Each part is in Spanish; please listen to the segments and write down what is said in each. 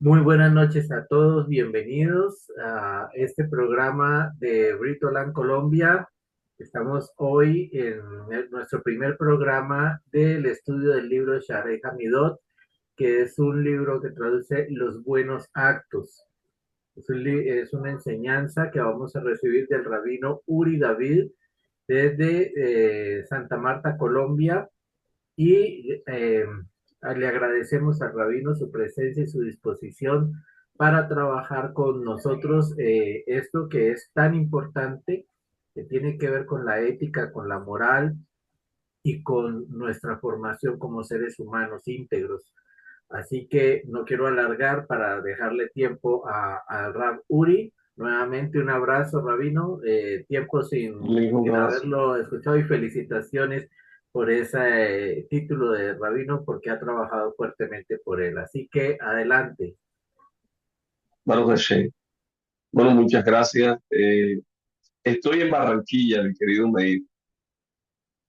Muy buenas noches a todos, bienvenidos a este programa de Britoland Colombia. Estamos hoy en nuestro primer programa del estudio del libro de Shahreh Hamidot, que es un libro que traduce los buenos actos. Es una enseñanza que vamos a recibir del rabino Uri David desde Santa Marta, Colombia, y le agradecemos al rabino su presencia y su disposición para trabajar con nosotros esto que es tan importante, que tiene que ver con la ética, con la moral y con nuestra formación como seres humanos íntegros. Así que no quiero alargar para dejarle tiempo a Rab Uri. Nuevamente un abrazo, Rabino. Tiempo Mismo sin abrazo. haberlo escuchado y felicitaciones por ese título de Rabino porque ha trabajado fuertemente por él. Así que adelante. Baruch Hashem. Bueno, muchas gracias. Estoy en Barranquilla, mi querido Meir.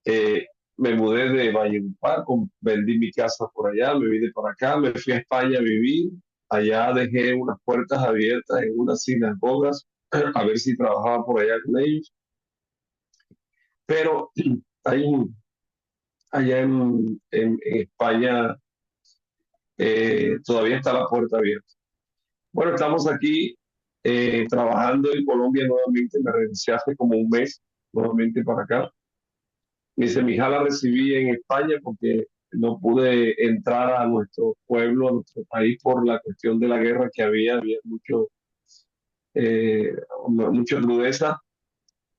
Eh, Me mudé de Valledupar, vendí mi casa por allá, me vine para acá, me fui a España a vivir. Allá dejé unas puertas abiertas en unas sinagogas a ver si trabajaba por allá con ellos. Pero ahí, allá en España todavía está la puerta abierta. Bueno, estamos aquí trabajando en Colombia nuevamente. Me regresé hace como un mes nuevamente para acá. Mi semijá la recibí en España porque no pude entrar a nuestro pueblo, a nuestro país por la cuestión de la guerra que había eh, mucha crudeza.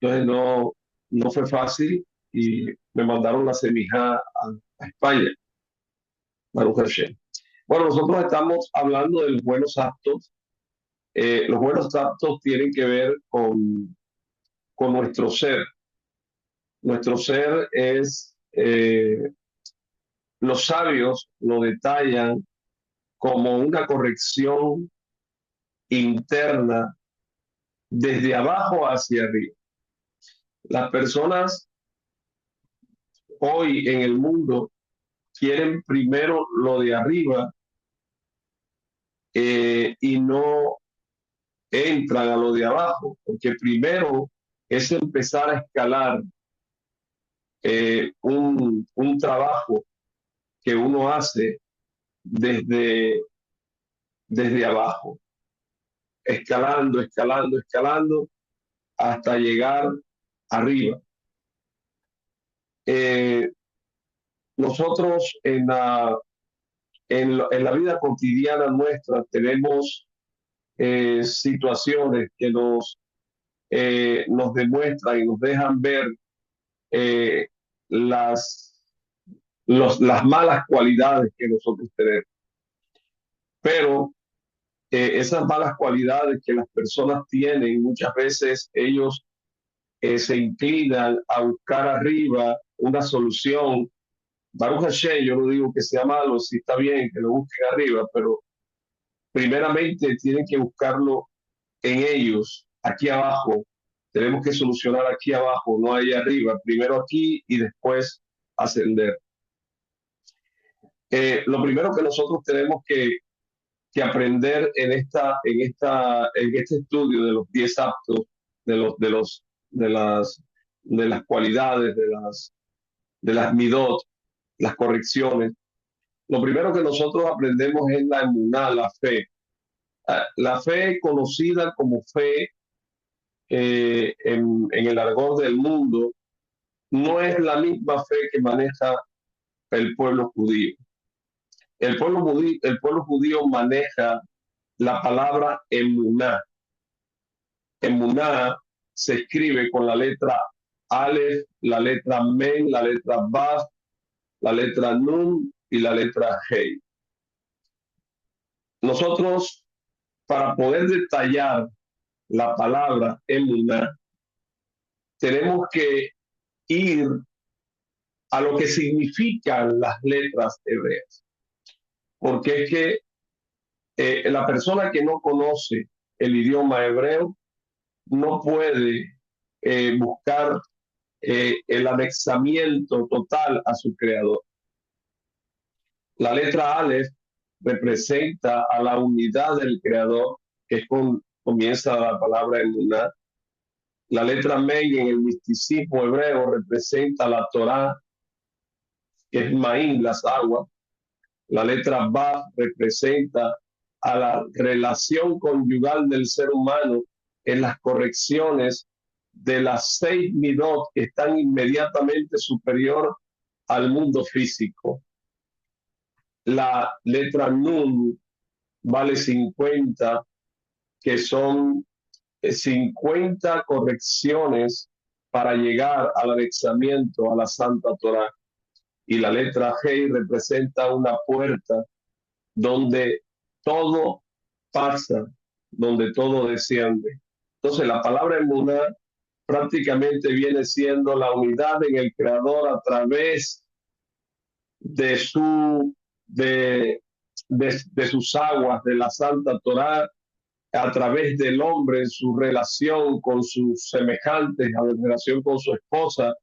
Entonces no fue fácil y me mandaron la semijá a España, Baruch Hashem. Bueno, nosotros estamos hablando de los buenos actos. Los buenos actos tienen que ver con nuestro ser. Nuestro ser es, los sabios lo detallan como una corrección interna desde abajo hacia arriba. Las personas hoy en el mundo quieren primero lo de arriba y no entran a lo de abajo, porque primero es empezar a escalar un trabajo que uno hace desde, desde abajo, escalando, escalando, escalando hasta llegar arriba. Eh, Nosotros en la vida cotidiana nuestra tenemos situaciones que nos demuestran y nos dejan ver eh, las, las malas cualidades que nosotros tenemos. Pero esas malas cualidades que las personas tienen, muchas veces ellos se inclinan a buscar arriba una solución. Baruch Hashem, yo no digo que sea malo, si está bien que lo busquen arriba, pero primeramente tienen que buscarlo en ellos, aquí abajo. Tenemos que solucionar aquí abajo, no ahí arriba. Primero aquí y después ascender. Lo primero que nosotros tenemos que aprender en este estudio de los 10 actos, de, los, de, los, de las cualidades, de las midot, las correcciones. Lo primero que nosotros aprendemos es la emuná, la fe. La fe conocida como fe en el argot del mundo no es la misma fe que maneja el pueblo judío. El pueblo judío maneja la palabra emuná. Emuná se escribe con la letra Aleph, la letra Men, la letra Baf, la letra Nun y la letra Hei. Nosotros, para poder detallar la palabra emuná, tenemos que ir a lo que significan las letras hebreas. Porque es que la persona que no conoce el idioma hebreo no puede buscar el anexamiento total a su creador. La letra Aleph representa a la unidad del Creador, que es comienza la palabra emuná. La letra Mei en el misticismo hebreo representa la Torá, que es Maín, las aguas. La letra Ba representa a la relación conyugal del ser humano en las correcciones de las 6 midot que están inmediatamente superior al mundo físico. La letra Nun vale 50, que son 50 correcciones para llegar al anexamiento a la Santa Torá. Y la letra Hei representa una puerta donde todo pasa, donde todo desciende. Entonces la palabra emuná prácticamente viene siendo la unidad en el Creador a través de, de sus aguas, de la Santa Torá, a través del hombre en su relación con sus semejantes, en relación con su esposa,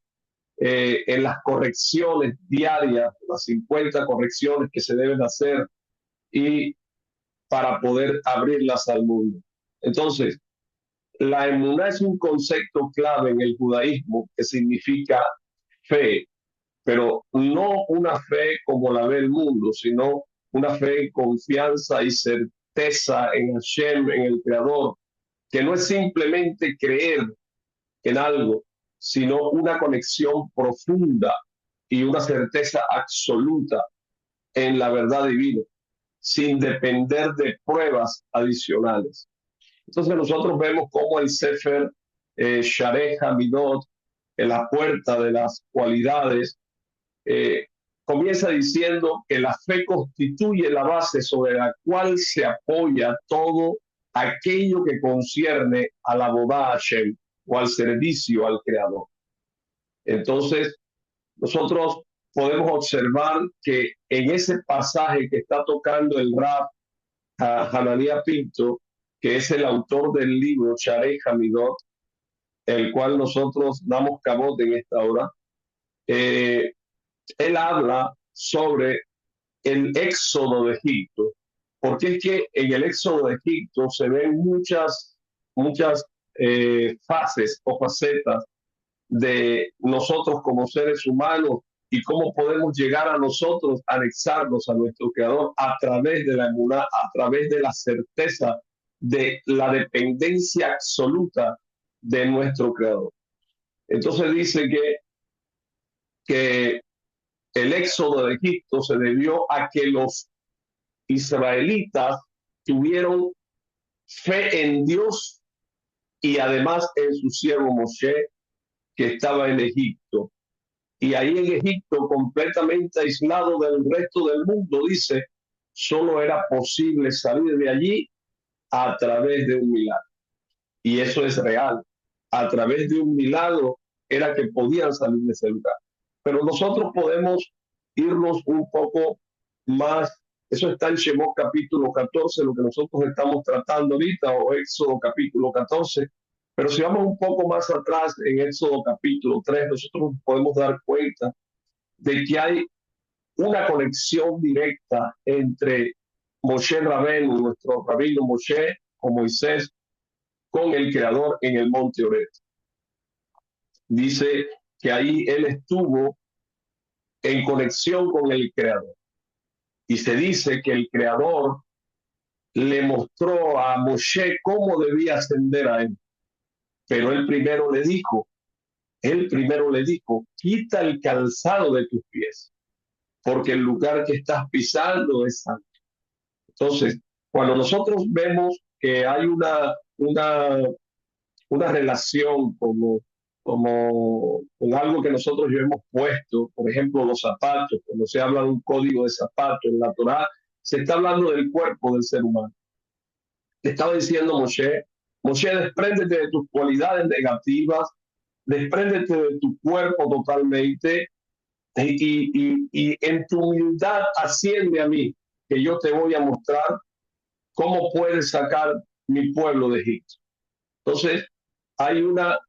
en las correcciones diarias, las 50 correcciones que se deben hacer y para poder abrirlas al mundo. Entonces, la emuná es un concepto clave en el judaísmo que significa fe, pero no una fe como la ve el mundo, sino una fe en confianza y certeza en Hashem, en el Creador, que no es simplemente creer en algo, sino una conexión profunda y una certeza absoluta en la verdad divina, sin depender de pruebas adicionales. Entonces nosotros vemos cómo el Sefer Shareh Hamidot, en la puerta de las cualidades, comienza diciendo que la fe constituye la base sobre la cual se apoya todo aquello que concierne a la boda Hashem o al servicio al Creador. Entonces, nosotros podemos observar que en ese pasaje que está tocando el Rab Hananía Pinto, que es el autor del libro Shareh Hamidot, el cual nosotros damos cabote en esta hora, él habla sobre el éxodo de Egipto, porque es que en el éxodo de Egipto se ven muchas fases o facetas de nosotros como seres humanos y cómo podemos llegar a nosotros, anexarnos a nuestro Creador a través de la emuná, a través de la certeza de la dependencia absoluta de nuestro Creador. Entonces dice que el éxodo de Egipto se debió a que los israelitas tuvieron fe en Dios y además en su siervo Moshe, que estaba en Egipto. Y ahí en Egipto, completamente aislado del resto del mundo, dice, solo era posible salir de allí a través de un milagro. Y eso es real. A través de un milagro era que podían salir de ese lugar. Pero nosotros podemos irnos un poco más. Eso está en Shemot capítulo 14, lo que nosotros estamos tratando ahorita, o Éxodo capítulo 14. Pero si vamos un poco más atrás, en Éxodo capítulo 3, nosotros podemos dar cuenta de que hay una conexión directa entre Moshe Rabén, nuestro rabino Moshe, o Moisés, con el Creador en el monte Horeb. Dice que ahí él estuvo en conexión con el Creador. Y se dice que el Creador le mostró a Moshe cómo debía ascender a él. Pero él primero le dijo, quita el calzado de tus pies, porque el lugar que estás pisando es santo. Entonces, cuando nosotros vemos que hay una relación con algo que nosotros ya hemos puesto, por ejemplo, los zapatos, cuando se habla de un código de zapatos en la Torá, se está hablando del cuerpo del ser humano. Le estaba diciendo Moshe, despréndete de tus cualidades negativas, despréndete de tu cuerpo totalmente y en tu humildad asciende a mí, que yo te voy a mostrar cómo puedes sacar mi pueblo de Egipto. Entonces, hay una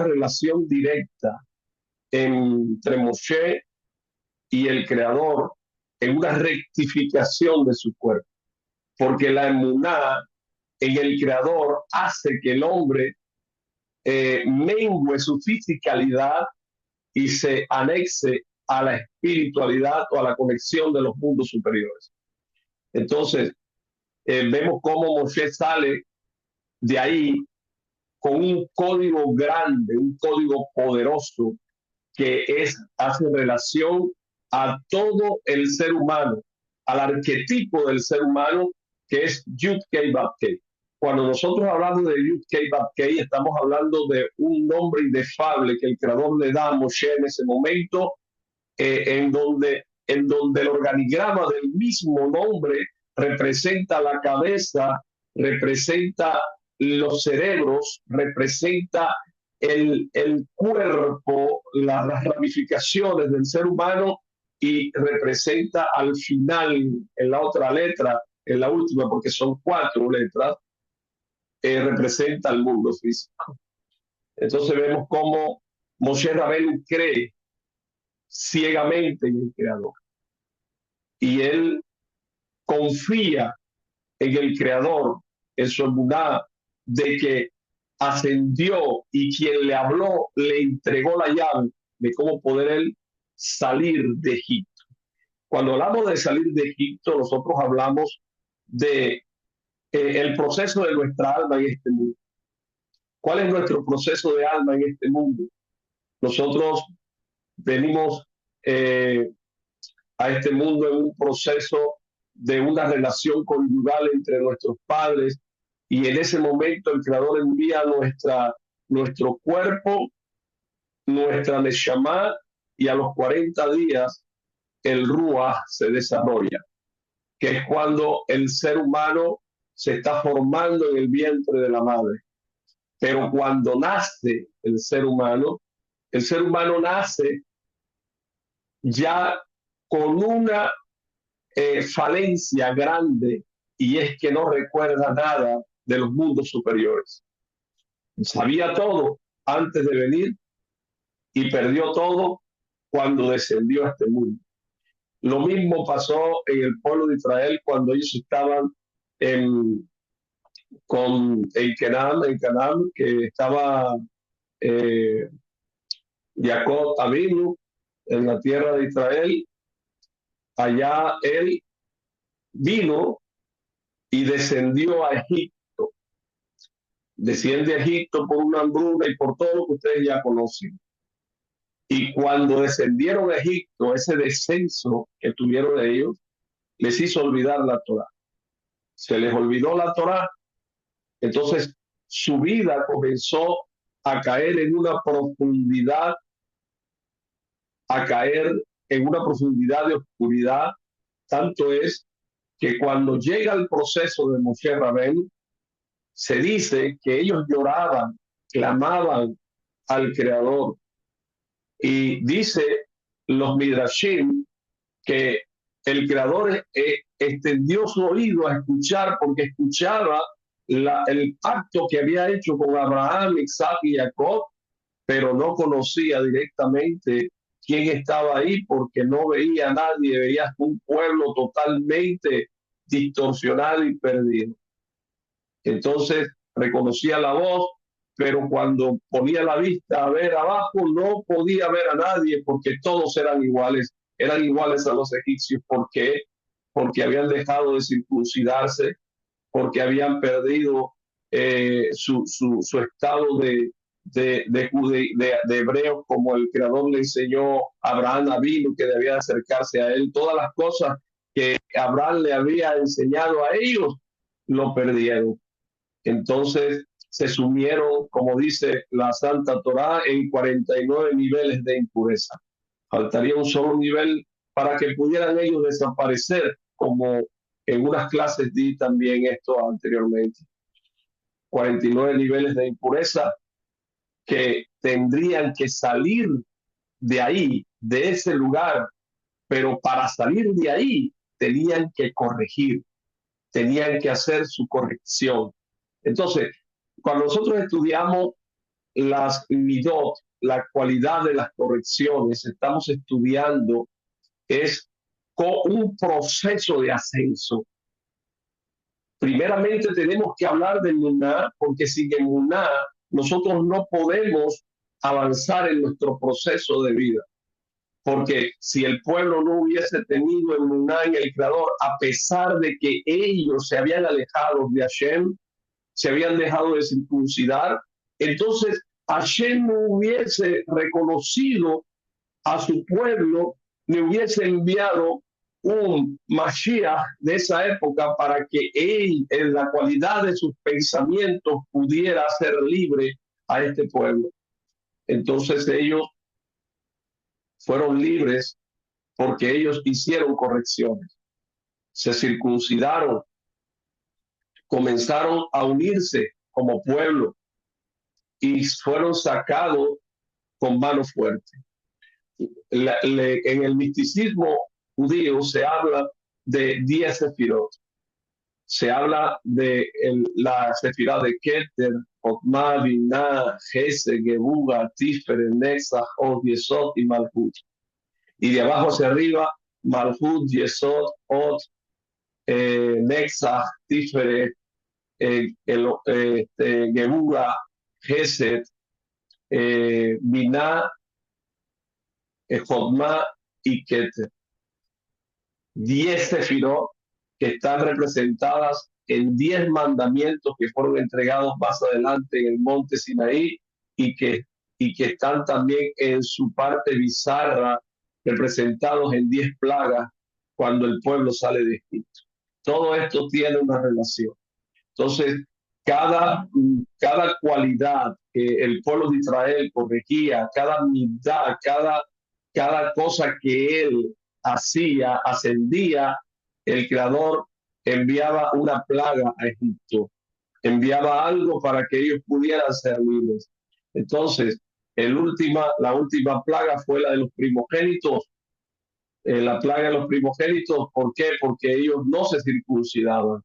relación directa entre Moshe y el Creador en una rectificación de su cuerpo, porque la emuná en el Creador hace que el hombre mengue su fisicalidad y se anexe a la espiritualidad o a la conexión de los mundos superiores. Entonces, vemos cómo Moshe sale de ahí con un código grande, un código poderoso que hace relación a todo el ser humano, al arquetipo del ser humano que es Yud-Kei Vav-Kei. Cuando nosotros hablamos de Yud-Kei Vav-Kei, estamos hablando de un nombre indefable que el Creador le da a Moshe en ese momento, en donde el organigrama del mismo nombre representa la cabeza, representa los cerebros, representa el cuerpo, las ramificaciones del ser humano y representa al final, en la otra letra, en la última, porque son 4 letras, representa al mundo físico. Entonces vemos cómo Moshe Rabbeinu cree ciegamente en el Creador. Y él confía en el Creador, en su emuná, de que ascendió y quien le habló le entregó la llave de cómo poder él salir de Egipto. Cuando hablamos de salir de Egipto, nosotros hablamos de el proceso de nuestra alma en este mundo. ¿Cuál es nuestro proceso de alma en este mundo? Nosotros venimos a este mundo en un proceso de una relación conyugal entre nuestros padres y en ese momento el Creador envía nuestro cuerpo, nuestra Neshama, y a los 40 días el Ruach se desarrolla, que es cuando el ser humano se está formando en el vientre de la madre. Pero cuando nace el ser humano nace ya con una falencia grande, y es que no recuerda nada de los mundos superiores. Sabía todo antes de venir y perdió todo cuando descendió a este mundo. Lo mismo pasó en el pueblo de Israel cuando ellos estaban en Canaán, que estaba Jacob Avinu en la tierra de Israel. Allá él vino y descendió a Egipto. Desciende a Egipto por una hambruna y por todo lo que ustedes ya conocen. Y cuando descendieron a Egipto, ese descenso que tuvieron ellos, les hizo olvidar la Torá. Se les olvidó la Torá. Entonces, su vida comenzó a caer en una profundidad, de oscuridad. Tanto es que cuando llega el proceso de Moshe Rabbeinu, se dice que ellos lloraban, clamaban al Creador. Y dice los Midrashim que el Creador extendió su oído a escuchar, porque escuchaba el pacto que había hecho con Abraham, Isaac y Jacob, pero no conocía directamente quién estaba ahí, porque no veía a nadie, veía un pueblo totalmente distorsionado y perdido. Entonces reconocía la voz, pero cuando ponía la vista a ver abajo no podía ver a nadie, porque todos eran iguales a los egipcios. ¿Por qué? Porque habían dejado de circuncidarse, porque habían perdido su estado de hebreos, como el Creador le enseñó a Abraham Avinu que debía acercarse a él. Todas las cosas que Abraham le había enseñado a ellos, lo perdieron. Entonces se sumieron, como dice la Santa Torá, en 49 niveles de impureza. Faltaría un solo nivel para que pudieran ellos desaparecer, como en unas clases di también esto anteriormente. 49 niveles de impureza que tendrían que salir de ahí, de ese lugar, pero para salir de ahí tenían que corregir, tenían que hacer su corrección. Entonces, cuando nosotros estudiamos las midot, la cualidad de las correcciones, estamos estudiando es con un proceso de ascenso. Primeramente tenemos que hablar de emuná, porque sin emuná nosotros no podemos avanzar en nuestro proceso de vida. Porque si el pueblo no hubiese tenido emuná en el Creador, a pesar de que ellos se habían alejado de Hashem, se habían dejado de circuncidar, entonces Hashem no hubiese reconocido a su pueblo, le hubiese enviado un Mashiach de esa época para que él, en la cualidad de sus pensamientos, pudiera hacer libre a este pueblo. Entonces ellos fueron libres porque ellos hicieron correcciones, se circuncidaron, comenzaron a unirse como pueblo y fueron sacados con mano fuerte. En el misticismo judío se habla de 10 sefirot. Se habla de la sefirá de Keter, Otma, Binah, Gesed, Gebuga, Tiferet, Netzach, Od, Yesod y Malhut. Y de abajo hacia arriba, Malhut, Yesod, Od, Netzach, Tiferet, Gebuga, Gesed, Binah, Jotma y Keter. 10 sefirot que están representadas en 10 mandamientos que fueron entregados más adelante en el monte Sinaí y que están también en su parte bizarra representados en 10 plagas cuando el pueblo sale de Egipto. Todo esto tiene una relación. Entonces, cada cualidad que el pueblo de Israel corregía, cada mitad, cada cosa que él hacía, ascendía, el Creador enviaba una plaga a Egipto, enviaba algo para que ellos pudieran ser libres. Entonces, la última plaga fue la de los primogénitos. La plaga de los primogénitos, ¿por qué? Porque ellos no se circuncidaban.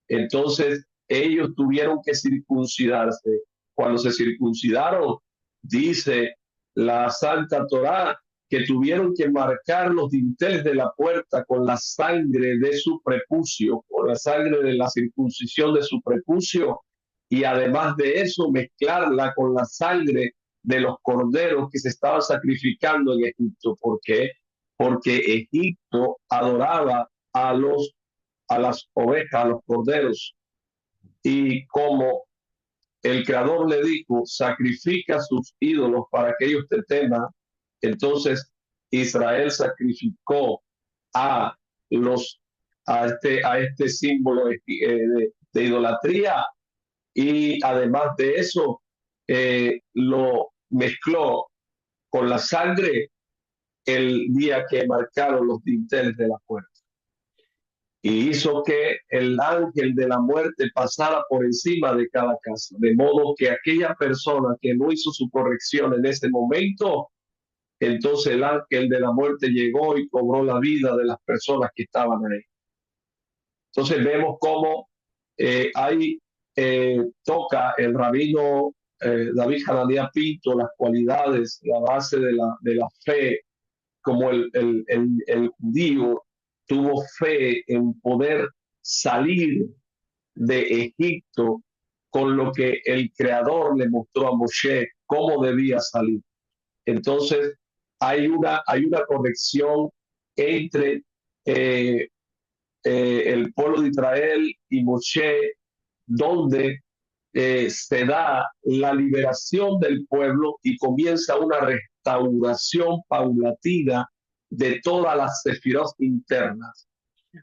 Entonces, ellos tuvieron que circuncidarse. Cuando se circuncidaron, dice la Santa Torá, que tuvieron que marcar los dinteles de la puerta con la sangre de su prepucio, con la sangre de la circuncisión de su prepucio, y además de eso mezclarla con la sangre de los corderos que se estaban sacrificando en Egipto. ¿Por qué? Porque Egipto adoraba a las ovejas, a los corderos, y como el Creador le dijo, sacrifica sus ídolos para que ellos te teman. Entonces Israel sacrificó a este símbolo de idolatría, y además de eso lo mezcló con la sangre el día que marcaron los dinteles de la puerta. Y hizo que el ángel de la muerte pasara por encima de cada casa, de modo que aquella persona que no hizo su corrección en ese momento, entonces el ángel de la muerte llegó y cobró la vida de las personas que estaban ahí. Entonces vemos cómo ahí toca el rabino David Hananía Pinto las cualidades, la base de la fe, como el judío tuvo fe en poder salir de Egipto con lo que el Creador le mostró a Moshe cómo debía salir. Entonces hay una corrección entre el pueblo de Israel y Moshe, donde se da la liberación del pueblo y comienza una restauración paulatina de todas las sefirot internas.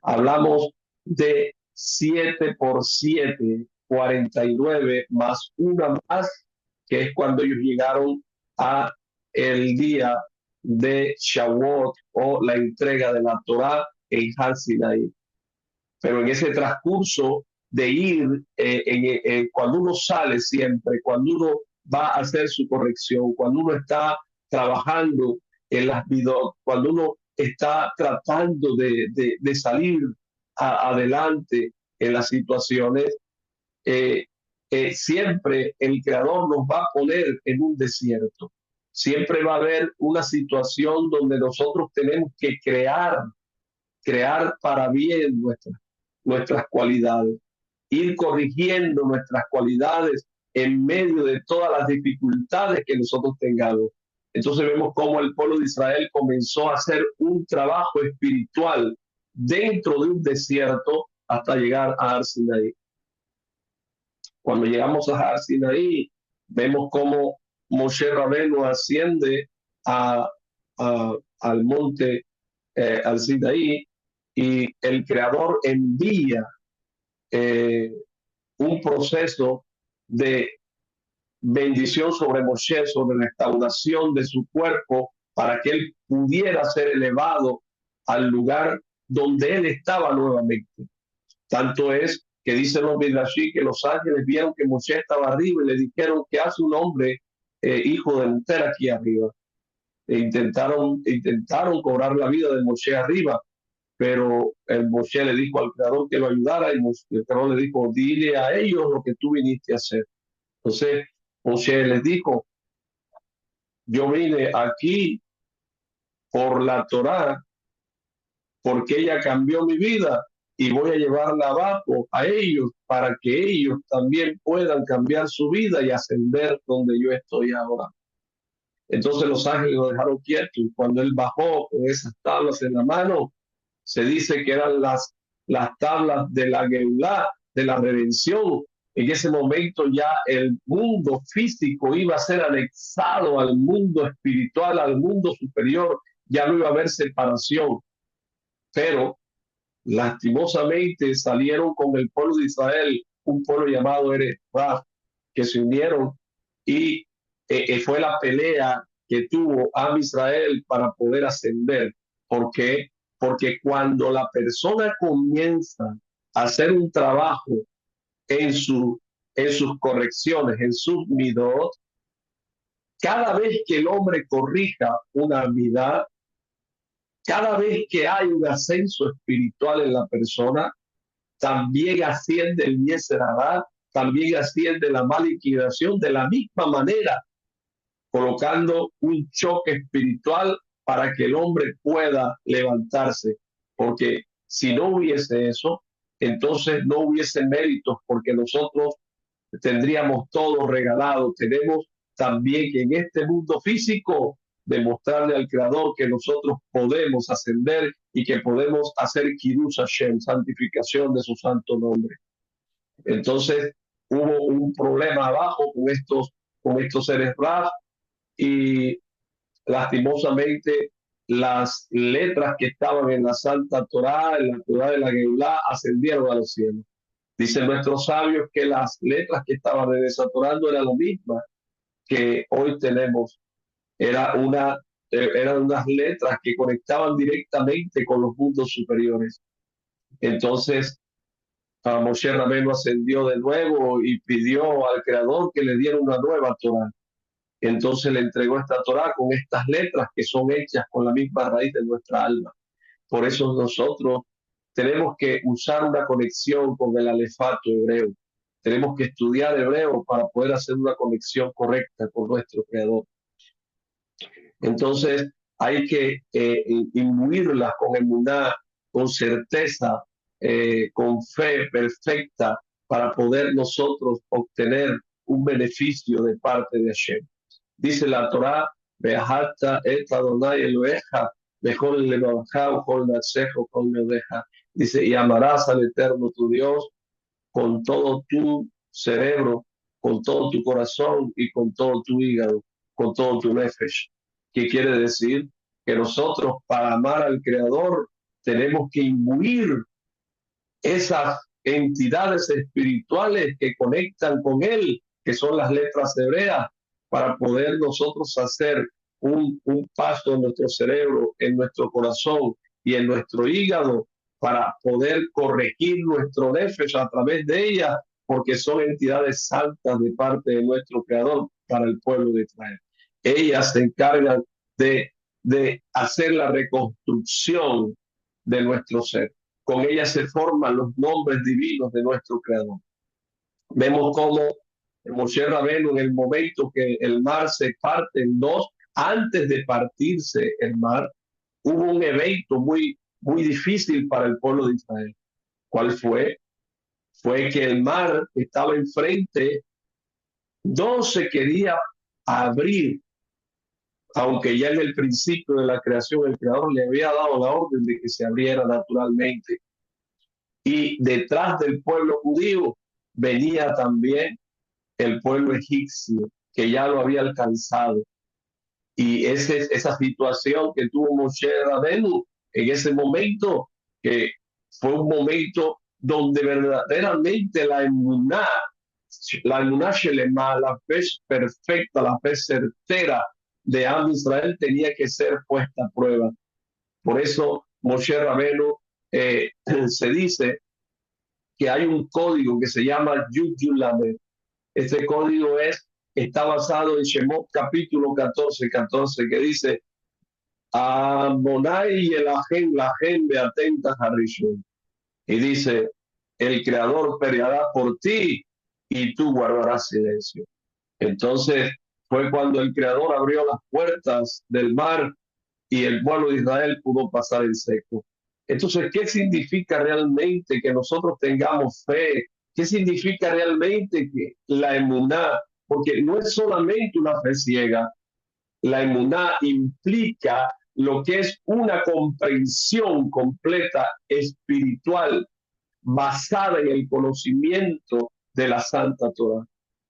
Hablamos de 7 por 7, 49, más una más, que es cuando ellos llegaron a el día de Shavuot o la entrega de la Torá en Har Sinai. Pero en ese transcurso de ir, cuando uno sale siempre, cuando uno va a hacer su corrección, cuando uno está trabajando en las vidot, cuando uno está tratando de salir adelante en las situaciones, siempre el Creador nos va a poner en un desierto. Siempre va a haber una situación donde nosotros tenemos que crear crear para bien nuestras cualidades, ir corrigiendo nuestras cualidades en medio de todas las dificultades que nosotros tengamos. Entonces vemos cómo el pueblo de Israel comenzó a hacer un trabajo espiritual dentro de un desierto hasta llegar a Har Sinaí. Cuando llegamos a Har Sinaí, vemos cómo Moshe Rabenu asciende a, al monte, al Sinaí, y el Creador envía eh, un proceso de bendición sobre Moshe, sobre restauración de su cuerpo, para que él pudiera ser elevado al lugar donde él estaba nuevamente. Tanto es que dicen los Midrashí que los ángeles vieron que Moshe estaba arriba y le dijeron: ¿qué hace un hombre hijo de mujer aquí arriba? Intentaron cobrar la vida de Moshe arriba, pero el Moshe le dijo al Creador que lo ayudara, y el Creador le dijo: dile a ellos lo que tú viniste a hacer. Entonces Moshe les dijo: yo vine aquí por la Torá, porque ella cambió mi vida, y voy a llevarla abajo a ellos para que ellos también puedan cambiar su vida y ascender donde yo estoy ahora. Entonces los ángeles lo dejaron quieto, y cuando él bajó con esas tablas en la mano, se dice que eran las tablas de la Geulá, de la redención. En ese momento ya el mundo físico iba a ser anexado al mundo espiritual, al mundo superior, ya no iba a haber separación. Pero lastimosamente salieron con el pueblo de Israel, un pueblo llamado Eretz, que se unieron, y fue la pelea que tuvo a Israel para poder ascender. ¿Por qué? Porque cuando la persona comienza a hacer un trabajo en, en sus correcciones, en sus midot, cada vez que el hombre corrija una midá, cada vez que hay un ascenso espiritual en la persona, también asciende el Yetzer Hara, también asciende la mala inclinación de la misma manera, colocando un choque espiritual para que el hombre pueda levantarse. Porque si no hubiese eso, entonces no hubiese méritos, porque nosotros tendríamos todo regalado. Tenemos también que en este mundo físico demostrarle al Creador que nosotros podemos ascender y que podemos hacer Kiddush Hashem, santificación de su santo nombre. Entonces hubo un problema abajo con estos seres Raf, y lastimosamente las letras que estaban en la Santa Torá, en la Torá de la Geulá, ascendieron a los cielos. Dicen nuestros sabios que las letras que estaban en esa Torá no eran lo mismo que hoy tenemos. Eran unas letras que conectaban directamente con los mundos superiores. Entonces, Moshe Rabenu ascendió de nuevo y pidió al Creador que le diera una nueva Torá. Entonces le entregó esta Torá con estas letras que son hechas con la misma raíz de nuestra alma. Por eso nosotros tenemos que usar una conexión con el alefato hebreo. Tenemos que estudiar hebreo para poder hacer una conexión correcta con nuestro Creador. Entonces hay que imbuirlas con emuná, con certeza, con fe perfecta, para poder nosotros obtener un beneficio de parte de Hashem. Dice la Torá: Be'ahavta et Adonai Eloheja bechol levaveja bechol nafseja bechol meodeja. Dice: y amarás al Eterno tu Dios con todo tu cerebro, con todo tu corazón y con todo tu hígado, con todo tu nefesh. ¿Qué quiere decir? Que nosotros, para amar al Creador, tenemos que imbuir esas entidades espirituales que conectan con Él, que son las letras hebreas, para poder nosotros hacer un paso en nuestro cerebro, en nuestro corazón y en nuestro hígado, para poder corregir nuestro nefesh a través de ellas, porque son entidades santas de parte de nuestro Creador para el pueblo de Israel. Ellas se encargan de hacer la reconstrucción de nuestro ser. Con ellas se forman los nombres divinos de nuestro Creador. Vemos cómo Moshe Rabenu, en el momento que el mar se parte en dos, antes de partirse el mar, hubo un evento muy, muy difícil para el pueblo de Israel. ¿Cuál fue? Fue que el mar estaba enfrente, no se quería abrir, aunque ya en el principio de la creación el Creador le había dado la orden de que se abriera naturalmente. Y detrás del pueblo judío venía también el pueblo egipcio, que ya lo había alcanzado. Y esa situación que tuvo Moshe Rabenu en ese momento, que fue un momento donde verdaderamente la emuná shelema, la fe perfecta, la fe certera de Am Israel tenía que ser puesta a prueba. Por eso Moshe Rabenu se dice que hay un código que se llama Yud Yud Lamed. Este código está basado en Shemot capítulo 14, que dice: Adonai y el ajen, la gente atenta a Rishon. Y dice: el Creador peleará por ti y tú guardarás silencio. Entonces fue cuando el Creador abrió las puertas del mar y el pueblo de Israel pudo pasar en seco. Entonces, ¿qué significa realmente que nosotros tengamos fe? ¿Qué significa realmente que la emuná? Porque no es solamente una fe ciega. La emuná implica lo que es una comprensión completa espiritual basada en el conocimiento de la Santa Torah.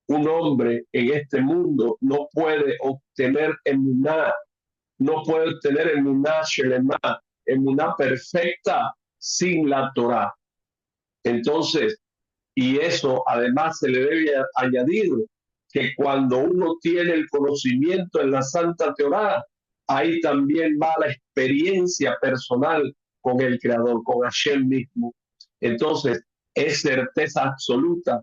Un hombre en este mundo no puede obtener emuná, no puede obtener emuná shelema, emuná perfecta sin la Torah. Entonces, y eso además se le debe añadir que cuando uno tiene el conocimiento en la Santa Torah, ahí también va la experiencia personal con el Creador, con Hashem mismo. Entonces, es certeza absoluta.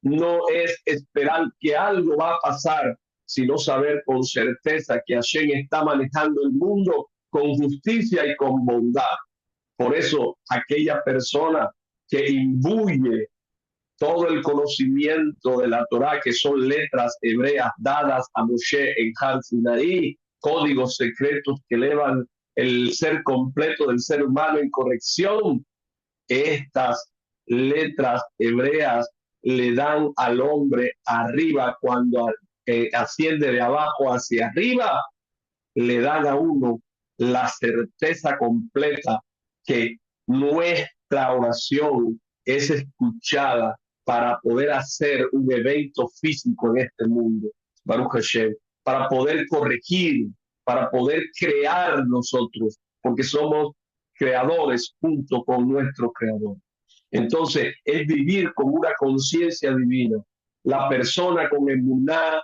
No es esperar que algo va a pasar, sino saber con certeza que Hashem está manejando el mundo con justicia y con bondad. Por eso, aquella persona que imbuye todo el conocimiento de la Torá, que son letras hebreas dadas a Moshe en Har Sinaí, códigos secretos que elevan el ser completo del ser humano en corrección. Estas letras hebreas le dan al hombre arriba, cuando asciende de abajo hacia arriba, le dan a uno la certeza completa que nuestra oración es escuchada para poder hacer un evento físico en este mundo, Baruch Hashem, para poder corregir, para poder crear nosotros, porque somos creadores junto con nuestro creador. Entonces, es vivir con una conciencia divina. La persona con emuná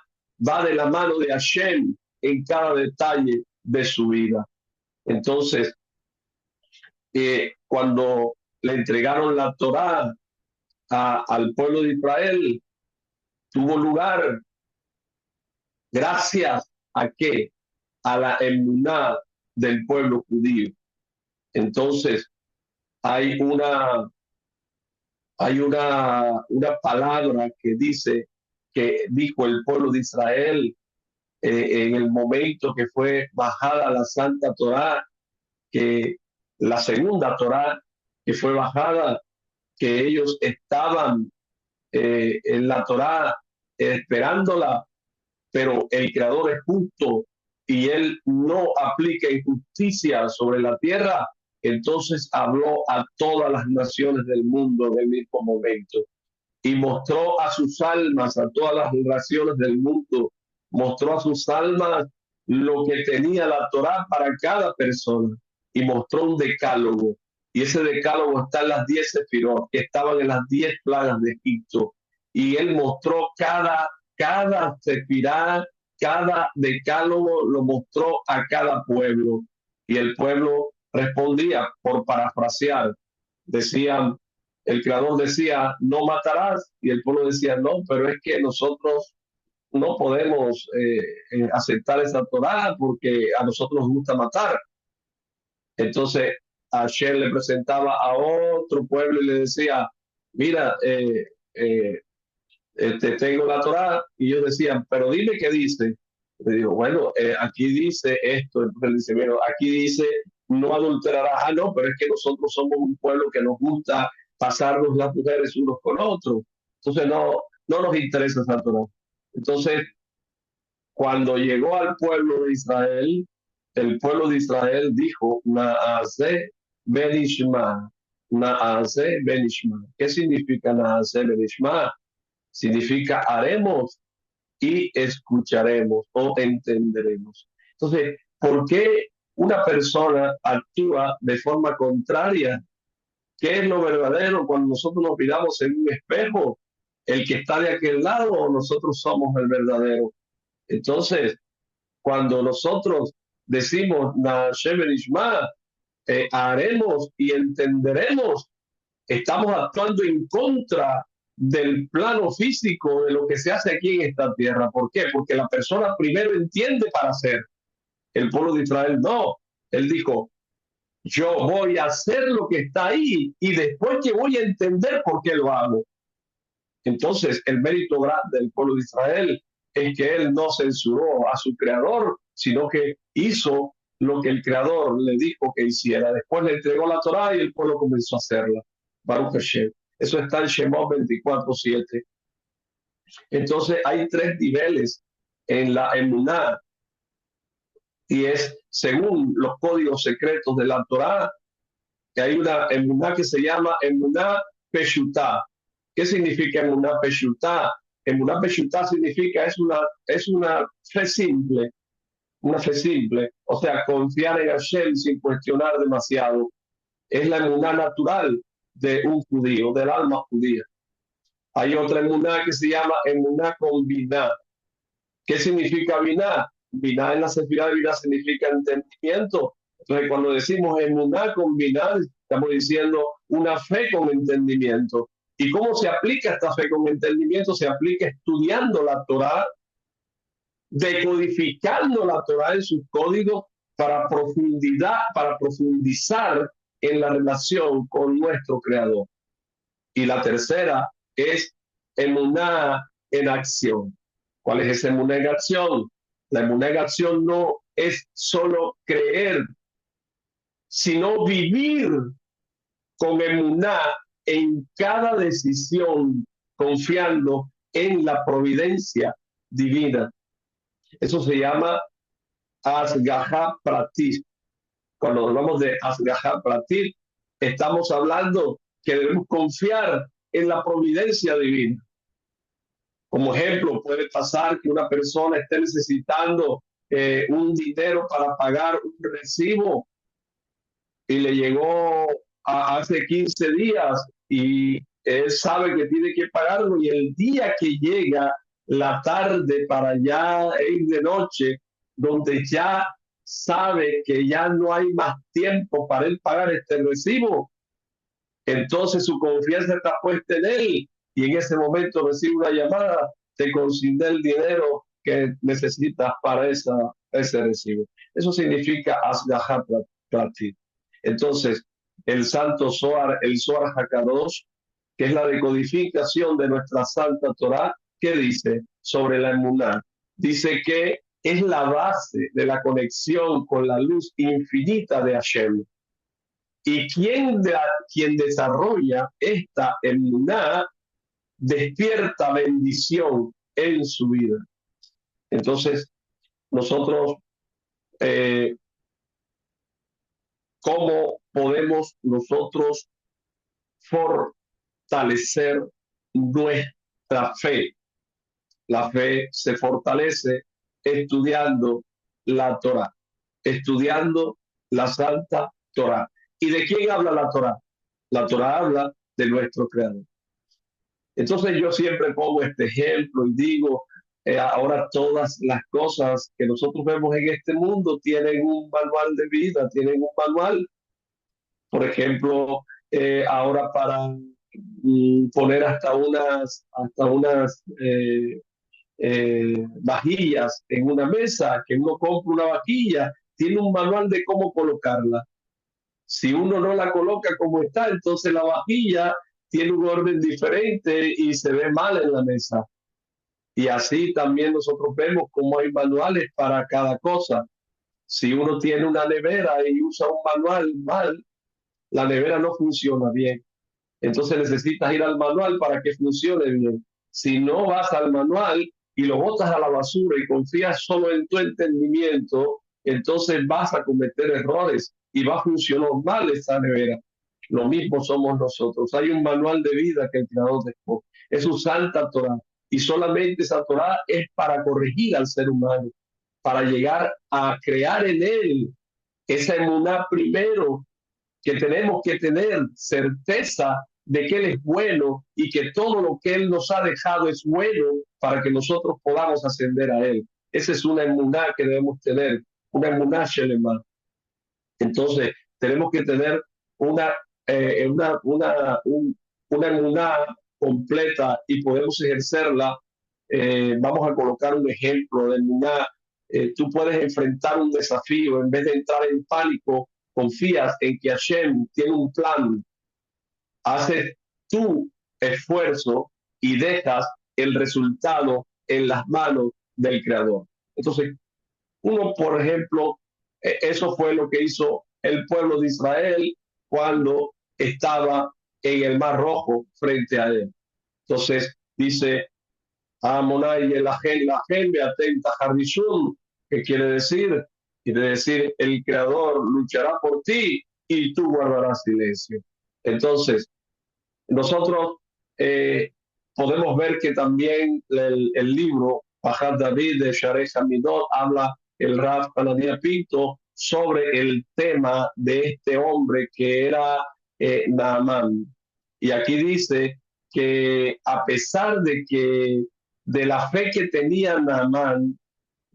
va de la mano de Hashem en cada detalle de su vida. Entonces, cuando le entregaron la Torá al pueblo de Israel, tuvo lugar gracias a qué? A la emuná del pueblo judío. Entonces, hay una palabra que dice, que dijo el pueblo de Israel en el momento que fue bajada la Santa Torá, que la segunda Torá que fue bajada, que ellos estaban en la Torá esperándola, pero el Creador es justo y Él no aplica injusticia sobre la tierra. Entonces habló a todas las naciones del mundo en el mismo momento y mostró a sus almas, a todas las naciones del mundo, mostró a sus almas lo que tenía la Torá para cada persona y mostró un decálogo. Y ese decálogo está en las 10 sefirot, que estaban en las 10 plagas de Egipto. Y él mostró cada sefirá, cada decálogo lo mostró a cada pueblo. Y el pueblo respondía, por parafrasear, decían, el Creador decía, no matarás, y el pueblo decía, no, pero es que nosotros no podemos aceptar esa Torá porque a nosotros nos gusta matar. Entonces, Hashem le presentaba a otro pueblo y le decía, mira, tengo la Torá, y ellos decían, pero dime qué dice. Le digo, bueno, aquí dice esto. Entonces él dice, bueno, aquí dice no adulterarás. Ah, no, pero es que nosotros somos un pueblo que nos gusta pasarnos las mujeres unos con otros. Entonces no nos interesa esa Torah. Entonces, cuando llegó al pueblo de Israel, el pueblo de Israel dijo, Naase Benishma, Naase Benishma. ¿Qué significa Naase Benishma? Significa haremos y escucharemos o entenderemos. Entonces, ¿por qué una persona actúa de forma contraria? ¿Qué es lo verdadero cuando nosotros nos miramos en un espejo? ¿El que está de aquel lado o nosotros somos el verdadero? Entonces, cuando nosotros decimos Nashem Ishma, haremos y entenderemos, estamos actuando en contra del plano físico de lo que se hace aquí en esta tierra. ¿Por qué? Porque la persona primero entiende para hacer. El pueblo de Israel no. Él dijo, yo voy a hacer lo que está ahí y después que voy a entender por qué lo hago. Entonces, el mérito grande del pueblo de Israel es que él no censuró a su creador, sino que hizo lo que el creador le dijo que hiciera. Después le entregó la Torá y el pueblo comenzó a hacerla. Baruch Hashem. Eso está en Shemot 24:7. Entonces, hay tres niveles en la emuná, y es según los códigos secretos de la Torá, que hay una emuná que se llama emuná peshutá. ¿Qué significa emuná peshutá? Emuná peshutá significa es una fe simple, o sea, confiar en Hashem sin cuestionar demasiado. Es la emuná natural de un judío, del alma judía. Hay otra emuná que se llama emuná con biná. ¿Qué significa biná? Biná en la sefirá de biná significa entendimiento. Entonces, cuando decimos emuná con biná, estamos diciendo una fe con entendimiento. ¿Y cómo se aplica esta fe con entendimiento? Se aplica estudiando la Torá, decodificando la Torá en sus códigos para profundizar en la relación con nuestro Creador. Y la tercera es emuná en acción. ¿Cuál es esa emuná en acción? La emuná en acción no es solo creer, sino vivir con emuná en cada decisión, confiando en la providencia divina. Eso se llama Asgajá Pratit. Cuando hablamos de Asgajá Pratit, estamos hablando que debemos confiar en la providencia divina. Como ejemplo, puede pasar que una persona esté necesitando un dinero para pagar un recibo y le llegó hace 15 días y él sabe que tiene que pagarlo, y el día que llega la tarde para ya ir de noche, donde ya sabe que ya no hay más tiempo para él pagar este recibo, entonces su confianza está puesta en él, y en ese momento recibe una llamada, te consigné el dinero que necesitas para ese recibo. Eso significa Asgajá Pratit. Entonces, el Santo Zohar, el Zohar Hakadosh, que es la decodificación de nuestra Santa Torá, ¿qué dice sobre la emuná? Dice que es la base de la conexión con la luz infinita de Hashem. Y quien desarrolla esta emuná despierta bendición en su vida. Entonces, nosotros, ¿cómo podemos nosotros fortalecer nuestra fe? La fe se fortalece estudiando la Torá, estudiando la Santa Torá. ¿Y de quién habla la Torá? La Torá habla de nuestro Creador. Entonces yo siempre pongo este ejemplo y digo, ahora todas las cosas que nosotros vemos en este mundo tienen un manual de vida, tienen un manual. Por ejemplo, ahora para poner hasta unas vajillas en una mesa, que uno compra una vajilla, tiene un manual de cómo colocarla. Si uno no la coloca como está, entonces la vajilla tiene un orden diferente y se ve mal en la mesa. Y así también nosotros vemos cómo hay manuales para cada cosa. Si uno tiene una nevera y usa un manual mal, la nevera no funciona bien. Entonces necesitas ir al manual para que funcione bien. Si no vas al manual y lo botas a la basura y confías solo en tu entendimiento, entonces vas a cometer errores y va a funcionar mal esa nevera. Lo mismo somos nosotros. Hay un manual de vida que el Creador dejó. Es su santa Torah. Y solamente esa Torah es para corregir al ser humano, para llegar a crear en él esa emuná primero, que tenemos que tener certeza de que Él es bueno y que todo lo que Él nos ha dejado es bueno para que nosotros podamos ascender a Él. Esa es una emuná que debemos tener, una emuná shelema. Entonces, tenemos que tener una, una emuná completa y podemos ejercerla. Vamos a colocar un ejemplo de emuná. Tú puedes enfrentar un desafío en vez de entrar en pánico. Confías en que Hashem tiene un plan, haces tu esfuerzo y dejas el resultado en las manos del Creador. Entonces, uno, por ejemplo, eso fue lo que hizo el pueblo de Israel cuando estaba en el Mar Rojo frente a él. Entonces, dice, Amonai la gente atenta Harishun, que quiere decir, el Creador luchará por ti y tú guardarás silencio. Entonces, nosotros eh, podemos ver que también el libro Bajad David de Shareh Hamidot habla el Rav Hanania Pinto sobre el tema de este hombre que era Naamán. Y aquí dice que a pesar de que de la fe que tenía Naamán,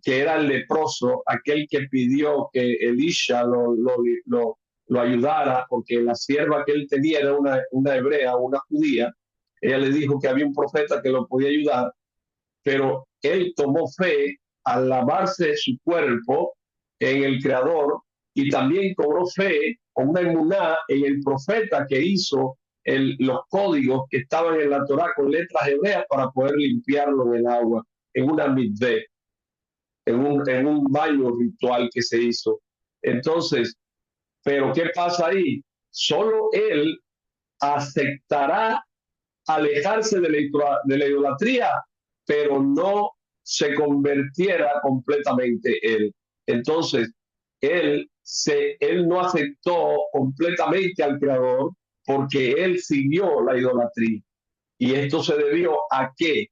que era el leproso, aquel que pidió que Elisha lo ayudara, porque la sierva que él tenía era una hebrea, una judía. Ella le dijo que había un profeta que lo podía ayudar, pero él tomó fe al lavarse su cuerpo en el Creador y también cobró fe con una emuná en el profeta que hizo los códigos que estaban en la Torá con letras hebreas para poder limpiarlo en el agua, en una mitzvah, en un baño ritual que se hizo. Entonces, pero ¿qué pasa ahí? Solo él aceptará alejarse de la idolatría, pero no se convirtiera completamente él. Entonces, él no aceptó completamente al Creador porque él siguió la idolatría. Y esto se debió a qué?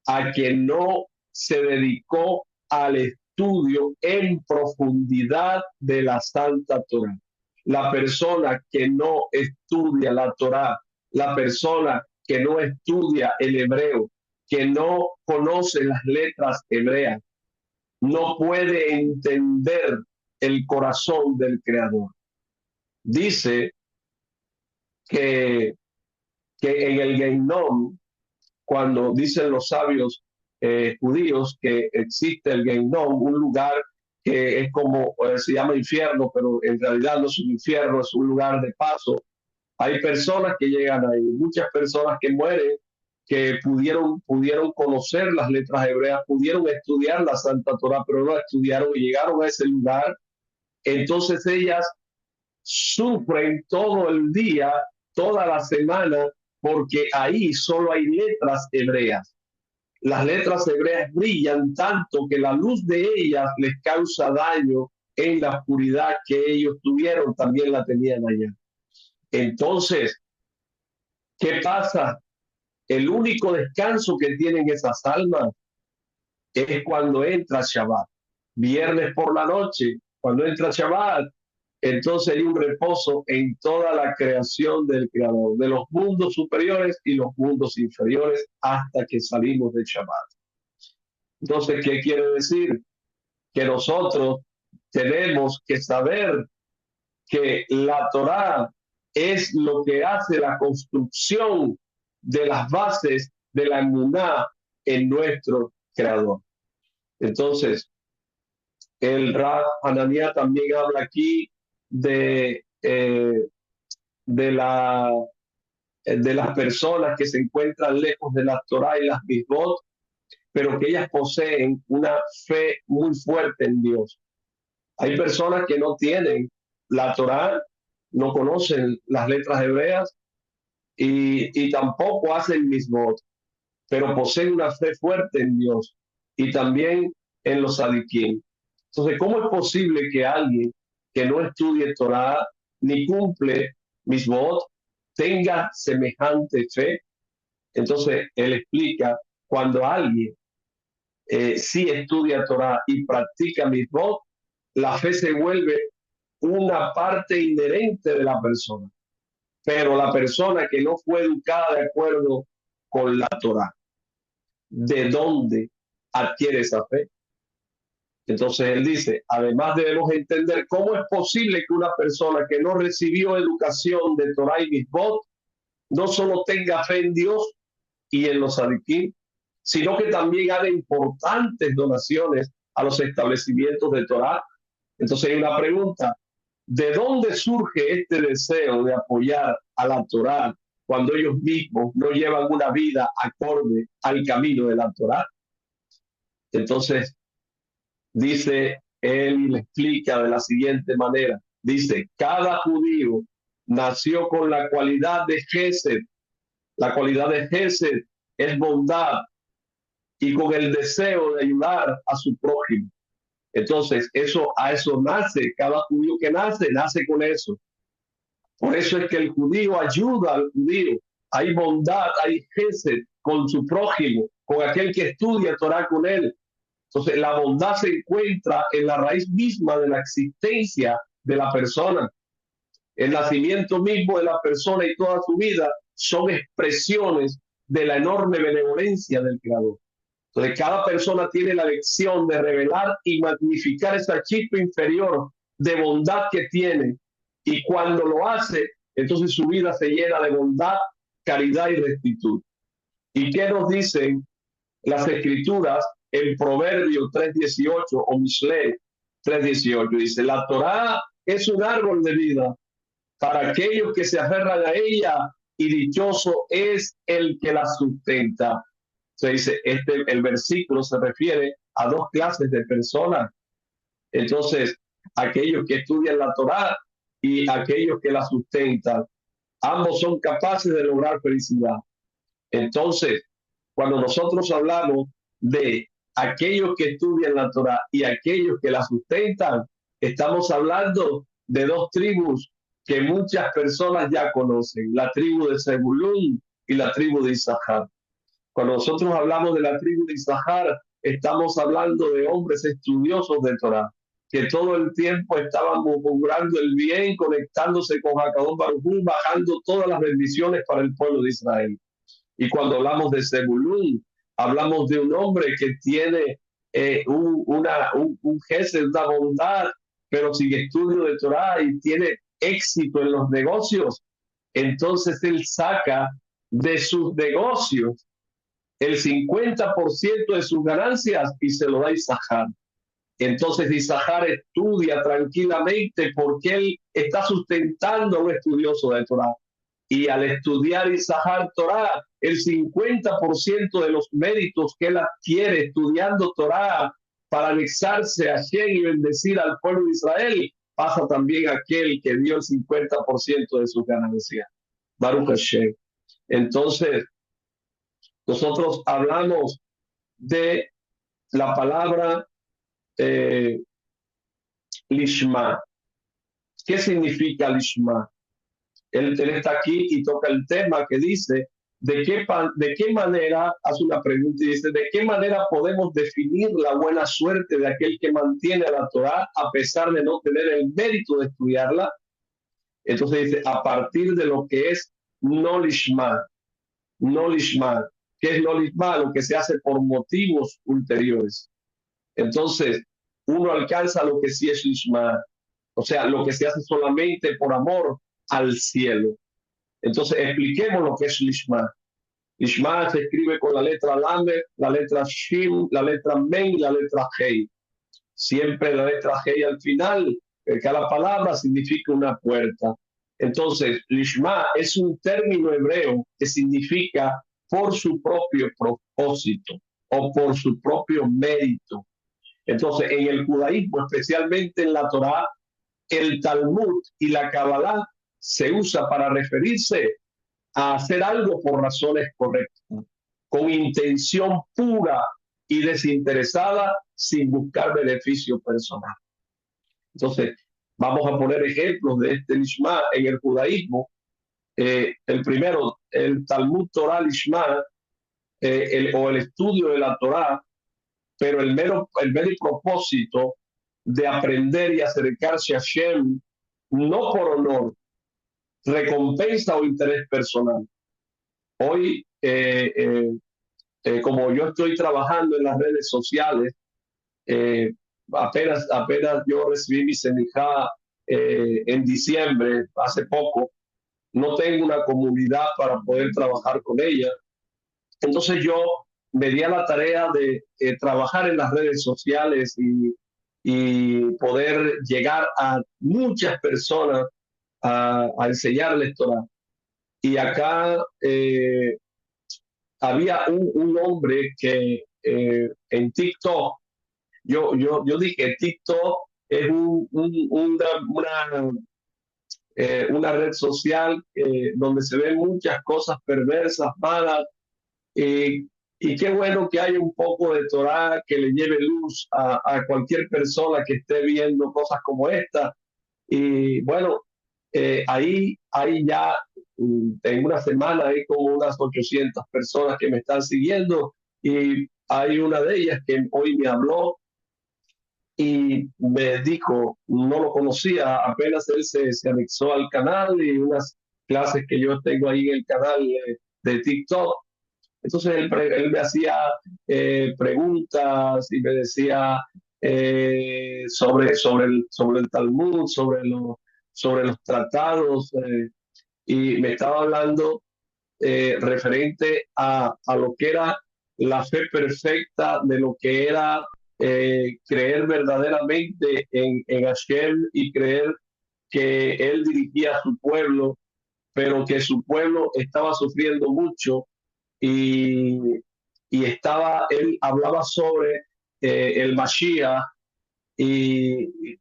A que no se dedicó al estudio en profundidad de la Santa Torá. La persona que no estudia la Torá, la persona que no estudia el hebreo, que no conoce las letras hebreas, no puede entender el corazón del Creador. Dice que, que en el Geinom, cuando dicen los sabios judíos que existe el Geinom, un lugar que es como se llama infierno, pero en realidad no es un infierno, es un lugar de paso. Hay personas que llegan ahí, muchas personas que mueren, que pudieron conocer las letras hebreas, pudieron estudiar la Santa Torá, pero no estudiaron y llegaron a ese lugar. Entonces ellas sufren todo el día, toda la semana, porque ahí solo hay letras hebreas. Las letras hebreas brillan tanto que la luz de ellas les causa daño en la oscuridad que ellos tuvieron, también la tenían allá. Entonces, ¿qué pasa? El único descanso que tienen esas almas es cuando entra Shabbat. Viernes por la noche, cuando entra Shabbat, entonces hay un reposo en toda la creación del Creador, de los mundos superiores y los mundos inferiores, hasta que salimos de Shabbat. Entonces, ¿qué quiere decir? Que nosotros tenemos que saber que la Torá es lo que hace la construcción de las bases de la emuná en nuestro Creador. Entonces, el Rav Hanania también habla aquí de, la, de las personas que se encuentran lejos de la Torá y las misbot, pero que ellas poseen una fe muy fuerte en Dios. Hay personas que no tienen la Torá, no conocen las letras hebreas y tampoco hacen mismot, pero poseen una fe fuerte en Dios y también en los sadiquín. Entonces, ¿cómo es posible que alguien que no estudie Torá ni cumple mismot tenga semejante fe? Entonces, él explica, cuando alguien sí estudia Torá y practica mismot, la fe se vuelve una parte inherente de la persona. Pero la persona que no fue educada de acuerdo con la Torá, ¿de dónde adquiere esa fe? Entonces él dice, además debemos entender cómo es posible que una persona que no recibió educación de Torá y Mitzvot no solo tenga fe en Dios y en los sadiquín, sino que también haga importantes donaciones a los establecimientos de Torá. Entonces hay una pregunta, ¿de dónde surge este deseo de apoyar a la Torá cuando ellos mismos no llevan una vida acorde al camino de la Torá? Entonces dice él y le explica de la siguiente manera. Dice, cada judío nació con la cualidad de Gesed. La cualidad de Gesed es bondad y con el deseo de ayudar a su prójimo. Entonces, a eso nace, cada judío que nace con eso. Por eso es que el judío ayuda al judío. Hay bondad, hay gesed con su prójimo, con aquel que estudia Torah con él. Entonces, la bondad se encuentra en la raíz misma de la existencia de la persona. El nacimiento mismo de la persona y toda su vida son expresiones de la enorme benevolencia del Creador. Entonces, cada persona tiene la lección de revelar y magnificar esa chispa inferior de bondad que tiene. Y cuando lo hace, entonces su vida se llena de bondad, caridad y rectitud. ¿Y qué nos dicen las escrituras en Proverbio 3.18 o Mishle 3.18? Dice, la Torá es un árbol de vida para aquellos que se aferran a ella y dichoso es el que la sustenta. Se dice, el versículo se refiere a dos clases de personas. Entonces, aquellos que estudian la Torá y aquellos que la sustentan, ambos son capaces de lograr felicidad. Entonces, cuando nosotros hablamos de aquellos que estudian la Torá y aquellos que la sustentan, estamos hablando de dos tribus que muchas personas ya conocen, la tribu de Zebulún y la tribu de Isahar. Cuando nosotros hablamos de la tribu de Isahar, estamos hablando de hombres estudiosos de Torah, que todo el tiempo estaban murmurando el bien, conectándose con Hakadosh Baruj Hu, bajando todas las bendiciones para el pueblo de Israel. Y cuando hablamos de Zebulún, hablamos de un hombre que tiene un gesed, una bondad, pero sin estudio de Torah y tiene éxito en los negocios. Entonces él saca de sus negocios el 50% de sus ganancias y se lo da a Isahar. Entonces Isahar estudia tranquilamente porque él está sustentando a un estudioso de Torah. Y al estudiar Isahar Torah, el 50% de los méritos que él adquiere estudiando Torah para anexarse a Hashem y bendecir al pueblo de Israel, pasa también a aquel que dio el 50% de sus ganancias. Baruch Hashem. Entonces, nosotros hablamos de la palabra lishma. ¿Qué significa lishma? Él está aquí y toca el tema que dice de qué manera, hace una pregunta y dice, ¿de qué manera podemos definir la buena suerte de aquel que mantiene a la Torá a pesar de no tener el mérito de estudiarla? Entonces dice, a partir de lo que es no lishma. ¿Qué es no lishma? Lo que se hace por motivos ulteriores. Entonces, uno alcanza lo que sí es lishma, o sea, lo que se hace solamente por amor al cielo. Entonces, expliquemos lo que es lishma. Lishma se escribe con la letra Lamed, la letra Shin, la letra Men y la letra Hei. Siempre la letra Hei al final, cada palabra significa una puerta. Entonces, lishma es un término hebreo que significa por su propio propósito o por su propio mérito. Entonces, en el judaísmo, especialmente en la Torá, el Talmud y la Kabbalah se usa para referirse a hacer algo por razones correctas, con intención pura y desinteresada, sin buscar beneficio personal. Entonces, vamos a poner ejemplos de este Lishma en el judaísmo. El primero, el Talmud Torah Lishma, o el estudio de la Torah, pero el mero propósito de aprender y acercarse a Hashem, no por honor, recompensa o interés personal. Hoy, como yo estoy trabajando en las redes sociales, eh, apenas yo recibí mi semijá en diciembre, hace poco, no tengo una comunidad para poder trabajar con ella. Entonces yo me di a la tarea de trabajar en las redes sociales y poder llegar a muchas personas a enseñarles Torah. Y acá había un hombre que en TikTok, yo dije, TikTok es una red social donde se ven muchas cosas perversas, malas, y, y qué bueno que haya un poco de Torah que le lleve luz a cualquier persona que esté viendo cosas como esta. Y bueno, ahí ya en una semana hay como unas 800 personas que me están siguiendo, y hay una de ellas que hoy me habló y me dijo, no lo conocía, apenas él se anexó al canal y unas clases que yo tengo ahí en el canal de TikTok. Entonces él me hacía preguntas y me decía sobre el Talmud, sobre los tratados, y me estaba hablando referente a lo que era la fe perfecta, de lo que era creer verdaderamente en Hashem y creer que él dirigía a su pueblo, pero que su pueblo estaba sufriendo mucho, y, él hablaba sobre el Mashiach, y,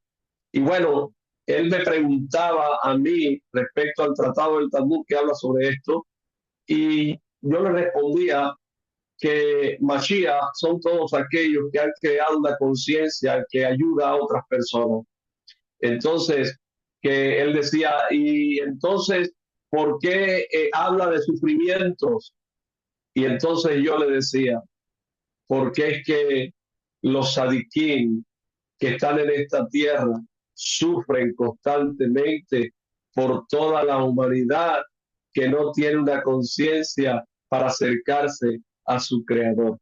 y bueno, él me preguntaba a mí respecto al tratado del Talmud que habla sobre esto, y yo le respondía que Mashiach son todos aquellos que han creado una conciencia que ayuda a otras personas. Entonces, que él decía, y entonces, ¿por qué habla de sufrimientos? Y entonces yo le decía, porque es que los sadiquín que están en esta tierra sufren constantemente por toda la humanidad que no tiene una conciencia para acercarse a su creador.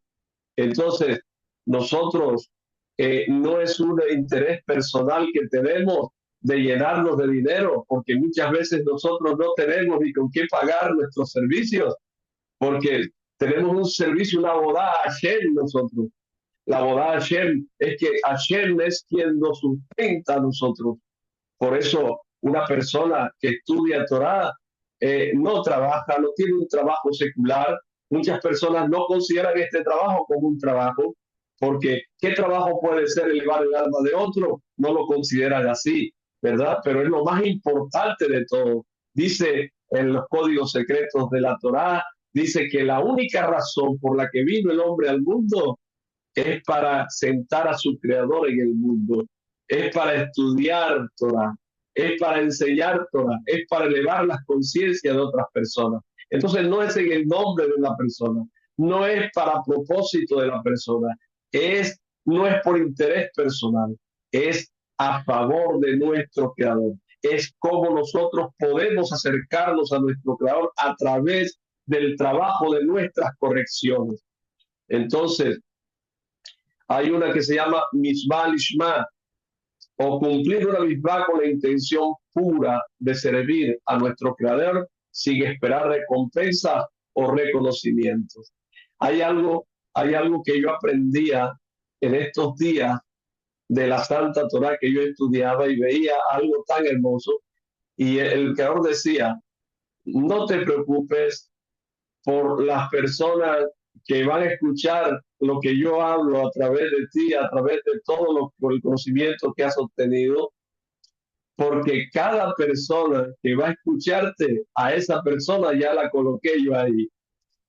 Entonces, nosotros no es un interés personal que tenemos de llenarnos de dinero, porque muchas veces nosotros no tenemos ni con qué pagar nuestros servicios, porque tenemos un servicio, una boda a Hashem nosotros. La boda a Hashem es que Hashem es quien nos sustenta a nosotros. Por eso una persona que estudia Torah no trabaja, no tiene un trabajo secular. Muchas personas no consideran este trabajo como un trabajo, porque ¿qué trabajo puede ser elevar el alma de otro? No lo consideran así, ¿verdad? Pero es lo más importante de todo. Dice en los códigos secretos de la Torá, dice que la única razón por la que vino el hombre al mundo es para sentar a su creador en el mundo, es para estudiar Torah, es para enseñar Torah, es para elevar las conciencias de otras personas. Entonces no es en el nombre de la persona, no es para propósito de la persona, no es por interés personal, es a favor de nuestro creador. Es como nosotros podemos acercarnos a nuestro creador a través del trabajo de nuestras correcciones. Entonces, hay una que se llama Mitzvah Lishma, o cumplir una mitzvah con la intención pura de servir a nuestro Creador sin esperar recompensas o reconocimientos. Hay algo que yo aprendía en estos días de la Santa Torah que yo estudiaba, y veía algo tan hermoso, y el Creador decía, no te preocupes por las personas que van a escuchar lo que yo hablo a través de ti, a través de todo el conocimiento que has obtenido, porque cada persona que va a escucharte, a esa persona ya la coloqué yo ahí.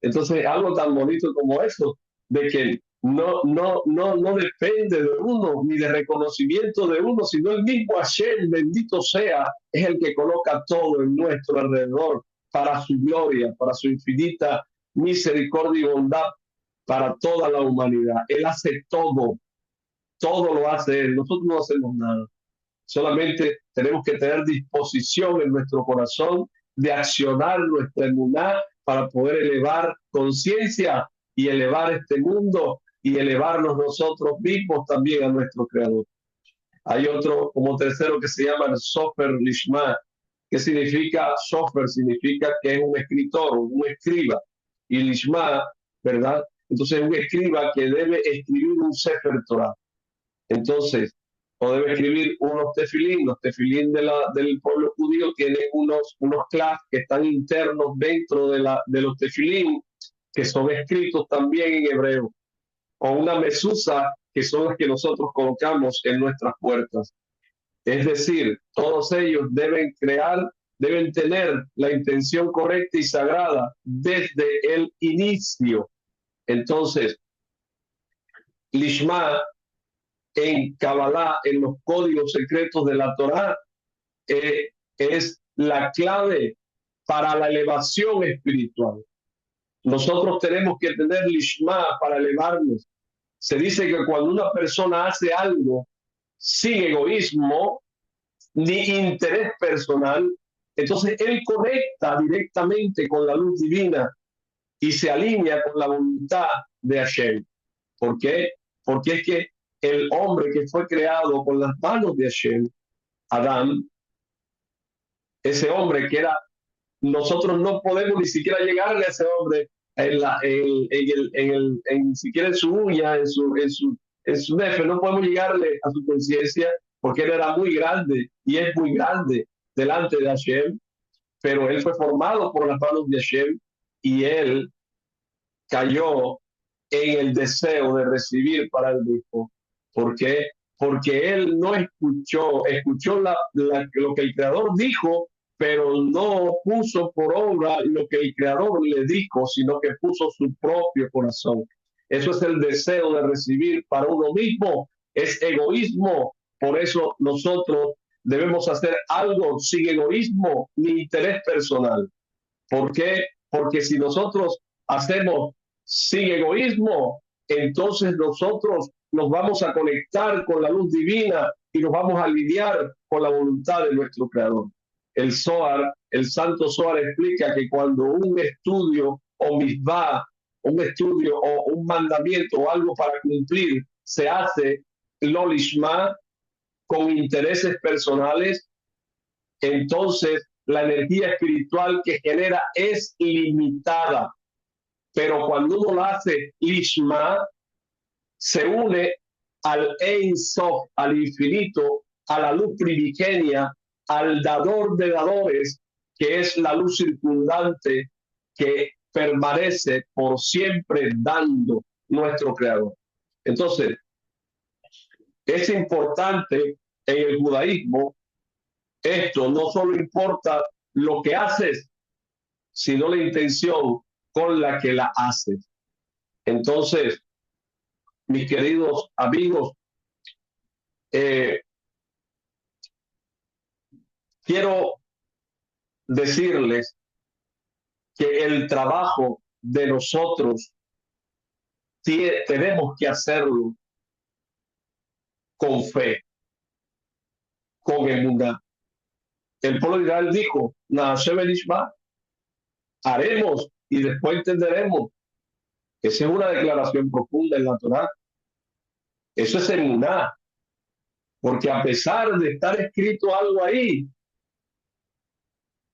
Entonces, algo tan bonito como eso, de que no depende de uno ni de reconocimiento de uno, sino el mismo Hashem, bendito sea, es el que coloca todo en nuestro alrededor para su gloria, para su infinita misericordia y bondad para toda la humanidad. Él hace todo, todo lo hace Él, nosotros no hacemos nada. Solamente tenemos que tener disposición en nuestro corazón de accionar nuestra emuná para poder elevar conciencia y elevar este mundo y elevarnos nosotros mismos también a nuestro Creador. Hay otro como tercero que se llama el Sofer Lishma. ¿Qué significa Sofer? Significa que es un escritor, un escriba. Y Lishma, ¿verdad? Entonces un escriba que debe escribir un Sefer Torah. Entonces, o debe escribir unos tefilín. Los tefilín del pueblo judío tienen unos claves que están internos dentro de los tefilín, que son escritos también en hebreo, o una mesusa, que son las que nosotros colocamos en nuestras puertas. Es decir, todos ellos deben tener la intención correcta y sagrada desde el inicio. Entonces, Lishma en Kabbalah, en los códigos secretos de la Torá, es la clave para la elevación espiritual. Nosotros tenemos que tener lishma para elevarnos. Se dice que cuando una persona hace algo sin egoísmo ni interés personal, entonces él conecta directamente con la luz divina y se alinea con la voluntad de Hashem. ¿Por qué? Porque es que el hombre que fue creado con las manos de Hashem, Adán, ese hombre que era, nosotros no podemos ni siquiera llegarle a ese hombre ni siquiera en su uña, en su nefe, no podemos llegarle a su conciencia porque él era muy grande y es muy grande delante de Hashem, pero él fue formado por las manos de Hashem y él cayó en el deseo de recibir para el mismo. ¿Por qué? Porque él no escuchó lo que el Creador dijo, pero no puso por obra lo que el Creador le dijo, sino que puso su propio corazón. Eso es el deseo de recibir para uno mismo, es egoísmo. Por eso nosotros debemos hacer algo sin egoísmo ni interés personal. ¿Por qué? Porque si nosotros hacemos sin egoísmo, entonces nosotros nos vamos a conectar con la luz divina y nos vamos a alinear con la voluntad de nuestro Creador. El Zohar, el Santo Zohar explica que cuando un estudio o misbah, un estudio o un mandamiento o algo para cumplir se hace lo lishma con intereses personales, entonces la energía espiritual que genera es limitada. Pero cuando uno lo hace lishma, se une al Ein Sof, al infinito, a la luz primigenia, al dador de dadores, que es la luz circundante que permanece por siempre dando nuestro Creador. Entonces, es importante en el judaísmo, esto no solo importa lo que haces, sino la intención con la que la haces. Entonces, mis queridos amigos, quiero decirles que el trabajo de nosotros tenemos que hacerlo con fe, con emuná. El pueblo de Israel dijo, haremos y después entenderemos. Esa es una declaración profunda en la Torá. Eso es emuná. Porque a pesar de estar escrito algo ahí,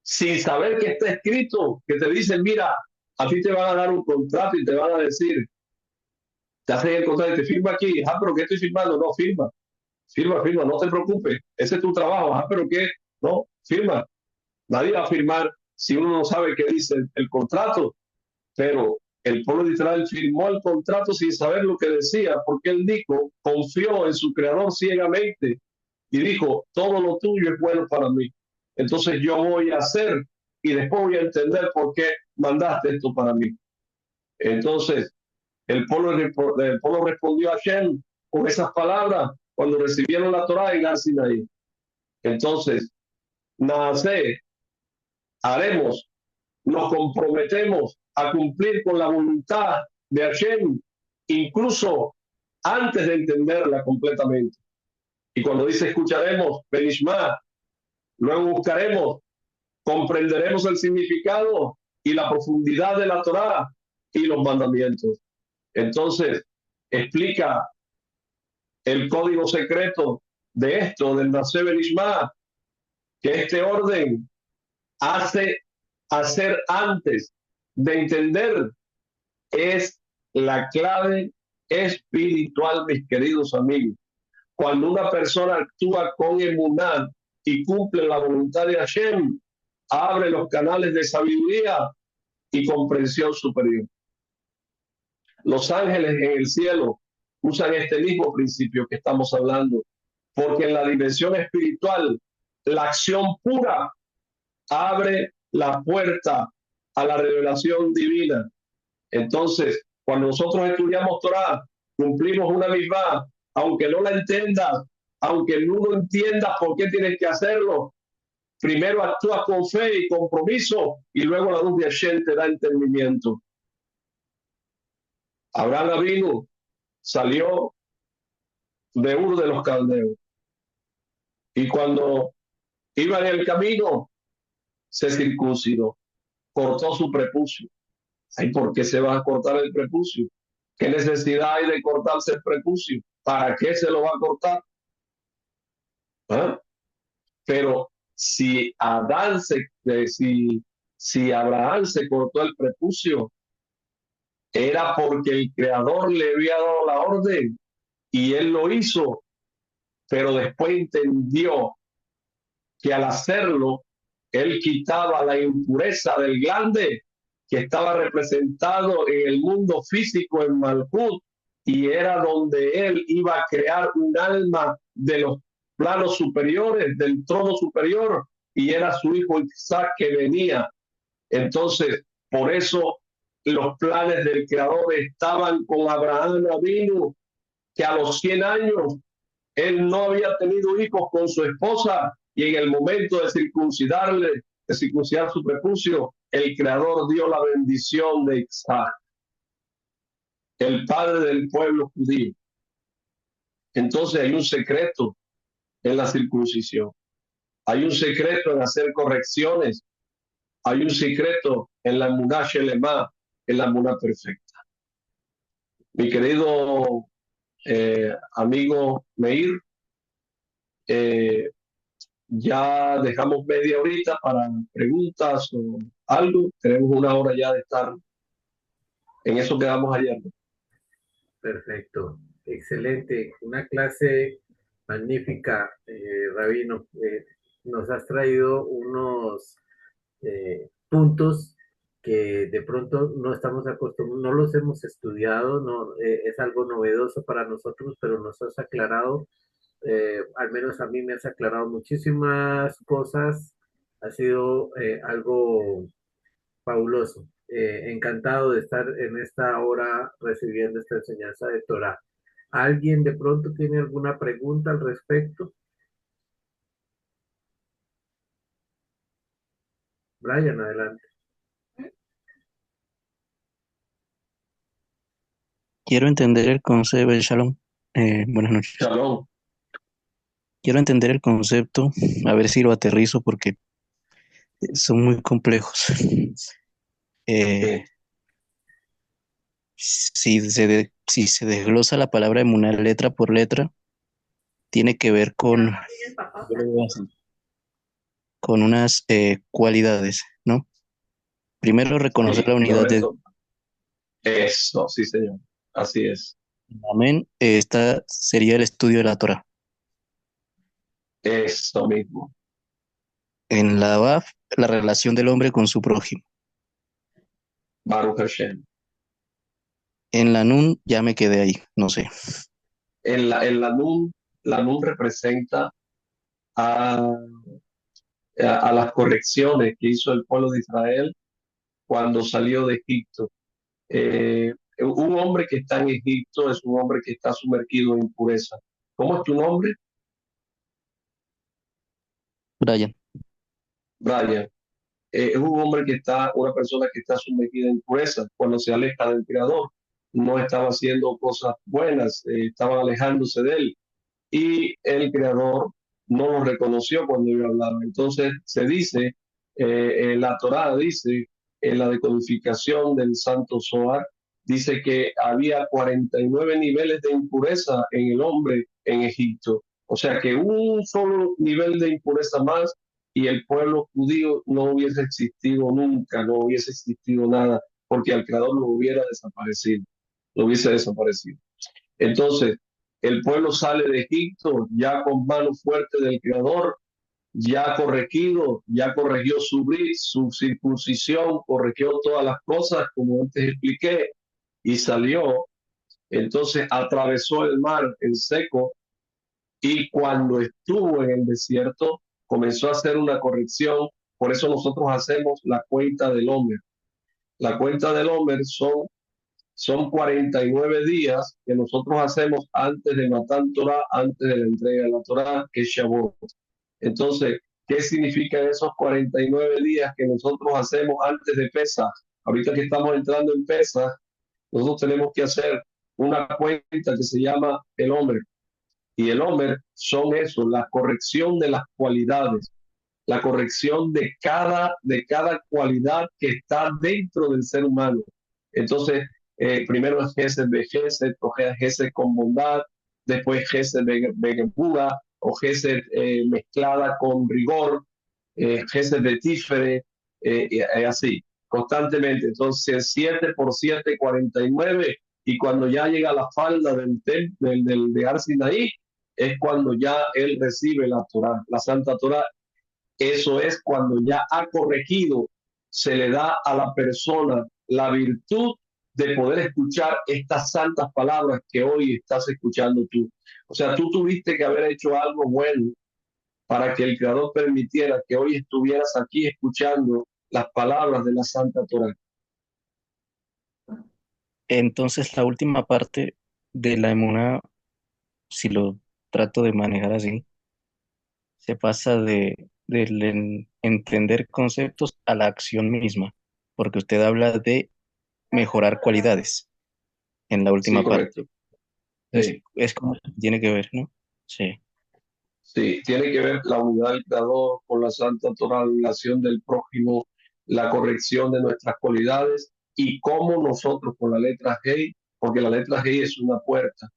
sin saber que está escrito, que te dicen, mira, a ti te van a dar un contrato y te van a decir, te hacen el contrato y te firma aquí, pero ¿qué estoy firmando? No, firma, no te preocupes, ese es tu trabajo, pero ¿qué? No, firma. Nadie va a firmar si uno no sabe qué dice el contrato, pero El pueblo de Israel firmó el contrato sin saber lo que decía, porque él dijo, confió en su creador ciegamente y dijo, todo lo tuyo es bueno para mí. Entonces yo voy a hacer y después voy a entender por qué mandaste esto para mí. Entonces el pueblo respondió a Shem con esas palabras cuando recibieron la Torá en Har Sinaí. Entonces, nace, haremos, nos comprometemos a cumplir con la voluntad de Hashem, incluso antes de entenderla completamente. Y cuando dice escucharemos, Benishma, luego buscaremos, comprenderemos el significado y la profundidad de la Torá y los mandamientos. Entonces, explica el código secreto de esto, del Naseh Benishma, que este orden hace hacer antes de entender es la clave espiritual, mis queridos amigos. Cuando una persona actúa con emuná y cumple la voluntad de Hashem, abre los canales de sabiduría y comprensión superior. Los ángeles en el cielo usan este mismo principio que estamos hablando, porque en la dimensión espiritual, la acción pura abre la puerta a la revelación divina. Entonces, cuando nosotros estudiamos Torah, cumplimos una misma, aunque no la entiendas, aunque no entiendas por qué tienes que hacerlo, primero actúas con fe y compromiso y luego la luz de Hashem te da entendimiento. Abraham Avinu salió de Ur de los Caldeos y cuando iba en el camino se circuncidó, cortó su prepucio. ¿Y por qué se va a cortar el prepucio? ¿Qué necesidad hay de cortarse el prepucio? ¿Para qué se lo va a cortar? ¿Ah? Pero si Abraham se cortó el prepucio, era porque el Creador le había dado la orden y él lo hizo, pero después entendió que al hacerlo, él quitaba la impureza del glande que estaba representado en el mundo físico en Malkut y era donde él iba a crear un alma de los planos superiores, del trono superior, y era su hijo Isaac que venía. Entonces, por eso los planes del Creador estaban con Abraham Avinu, que a los 100 años él no había tenido hijos con su esposa y en el momento de circuncidar su prepucio, el Creador dio la bendición de Isaac, el padre del pueblo judío. Entonces hay un secreto en la circuncisión, hay un secreto en hacer correcciones, hay un secreto en la emuná shelema, en la emuná perfecta. Mi querido amigo Meir, ya dejamos media horita para preguntas o algo. Tenemos una hora ya de estar en eso que damos ayer. Perfecto, excelente. Una clase magnífica, Rabino. Nos has traído unos puntos que de pronto no estamos acostumbrados, no los hemos estudiado, no, es algo novedoso para nosotros, pero nos has aclarado, al menos a mí me has aclarado muchísimas cosas. Ha sido algo fabuloso. Encantado de estar en esta hora recibiendo esta enseñanza de Torah. ¿Alguien de pronto tiene alguna pregunta al respecto? Brian, adelante. Quiero entender el concepto, Shalom. Buenas noches. Shalom. Quiero entender el concepto, a ver si lo aterrizo porque son muy complejos. Si se desglosa la palabra emuná letra por letra, tiene que ver con unas cualidades, ¿no? Primero, reconocer Sí, la unidad de correcto. Eso, sí, señor. Así es. Amén. Esta sería el estudio de la Torah. Eso mismo. En la Vav, la relación del hombre con su prójimo. Baruch Hashem. En la Nun ya me quedé ahí, no sé. La Nun representa a, a las correcciones que hizo el pueblo de Israel cuando salió de Egipto. Un hombre que está en Egipto es un hombre que está sumergido en impureza. ¿Cómo es tu nombre? Brian, Brian. Es un hombre que está, una persona que está sumergida en impureza cuando se aleja del Creador. No estaba haciendo cosas buenas, estaban alejándose de él. Y el Creador no lo reconoció cuando yo hablaba. Entonces se dice, la Torá dice, en la decodificación del Santo Zohar, dice que había 49 niveles de impureza en el hombre en Egipto. O sea que un solo nivel de impureza más y el pueblo judío no hubiese existido nunca, no hubiese existido nada, porque al Creador lo hubiera desaparecido, lo hubiese desaparecido. Entonces, el pueblo sale de Egipto ya con mano fuerte del Creador, ya corregido, ya corrigió su circuncisión, corrigió todas las cosas, como antes expliqué, y salió. Entonces atravesó el mar en seco y cuando estuvo en el desierto comenzó a hacer una corrección. Por eso nosotros hacemos la cuenta del Homer. La cuenta del Homer son 49 días que nosotros hacemos antes de Matan Torah, antes de la entrega de la Torah, que es Shavuot. Entonces, ¿qué significan esos 49 días que nosotros hacemos antes de Pesach? Ahorita que estamos entrando en Pesach, nosotros tenemos que hacer una cuenta que se llama el Homer. Y el Homer son eso, la corrección de las cualidades, la corrección de cada cualidad que está dentro del ser humano. Entonces, primero es Gesed de Gesed, o Gesed con bondad, después Gesed de Buda, o Gesed mezclada con rigor, Gesed de Tifere, así, constantemente. Entonces, 7 por 7, 49, y cuando ya llega a la falda de Ar Sinaí, es cuando ya él recibe la Torah, la Santa Torah. Eso es cuando ya ha corregido, se le da a la persona la virtud de poder escuchar estas santas palabras que hoy estás escuchando tú. O sea, tú tuviste que haber hecho algo bueno para que el Creador permitiera que hoy estuvieras aquí escuchando las palabras de la Santa Torah. entonces la última parte de la emuná, si lo trato de manejar así, se pasa del entender conceptos a la acción misma, porque usted habla de mejorar cualidades en la Sí, última parte. correcto. Entonces, Sí. es como tiene que ver, ¿no? Sí. Sí, tiene que ver la unidad del Creador con la Santa Torah, la relación del prójimo, la corrección de nuestras cualidades y cómo nosotros con la letra G, porque la letra G es una puerta.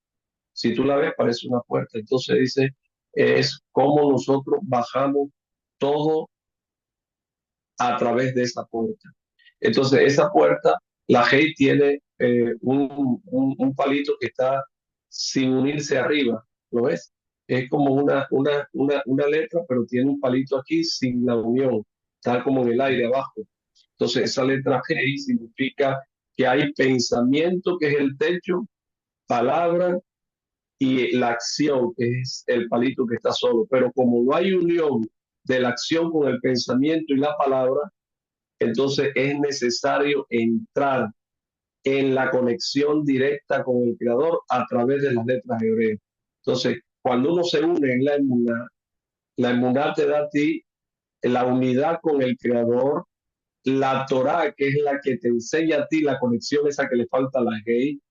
Si tú la ves, parece una puerta. Entonces dice, es cómo nosotros bajamos todo a través de esa puerta. Entonces, esa puerta, la G tiene un palito que está sin unirse arriba, ¿lo ves? Es como una letra, pero tiene un palito aquí sin la unión, está como en el aire abajo. Entonces, esa letra G significa que hay pensamiento, que es el techo, palabra y la acción, que es el palito que está solo. Pero como no hay unión de la acción con el pensamiento y la palabra, entonces es necesario entrar en la conexión directa con el Creador a través de las letras hebreas. Entonces, cuando uno se une en la emuná te da a ti la unidad con el Creador, la Torah, que es la que te enseña a ti la conexión esa que le falta a la Gei,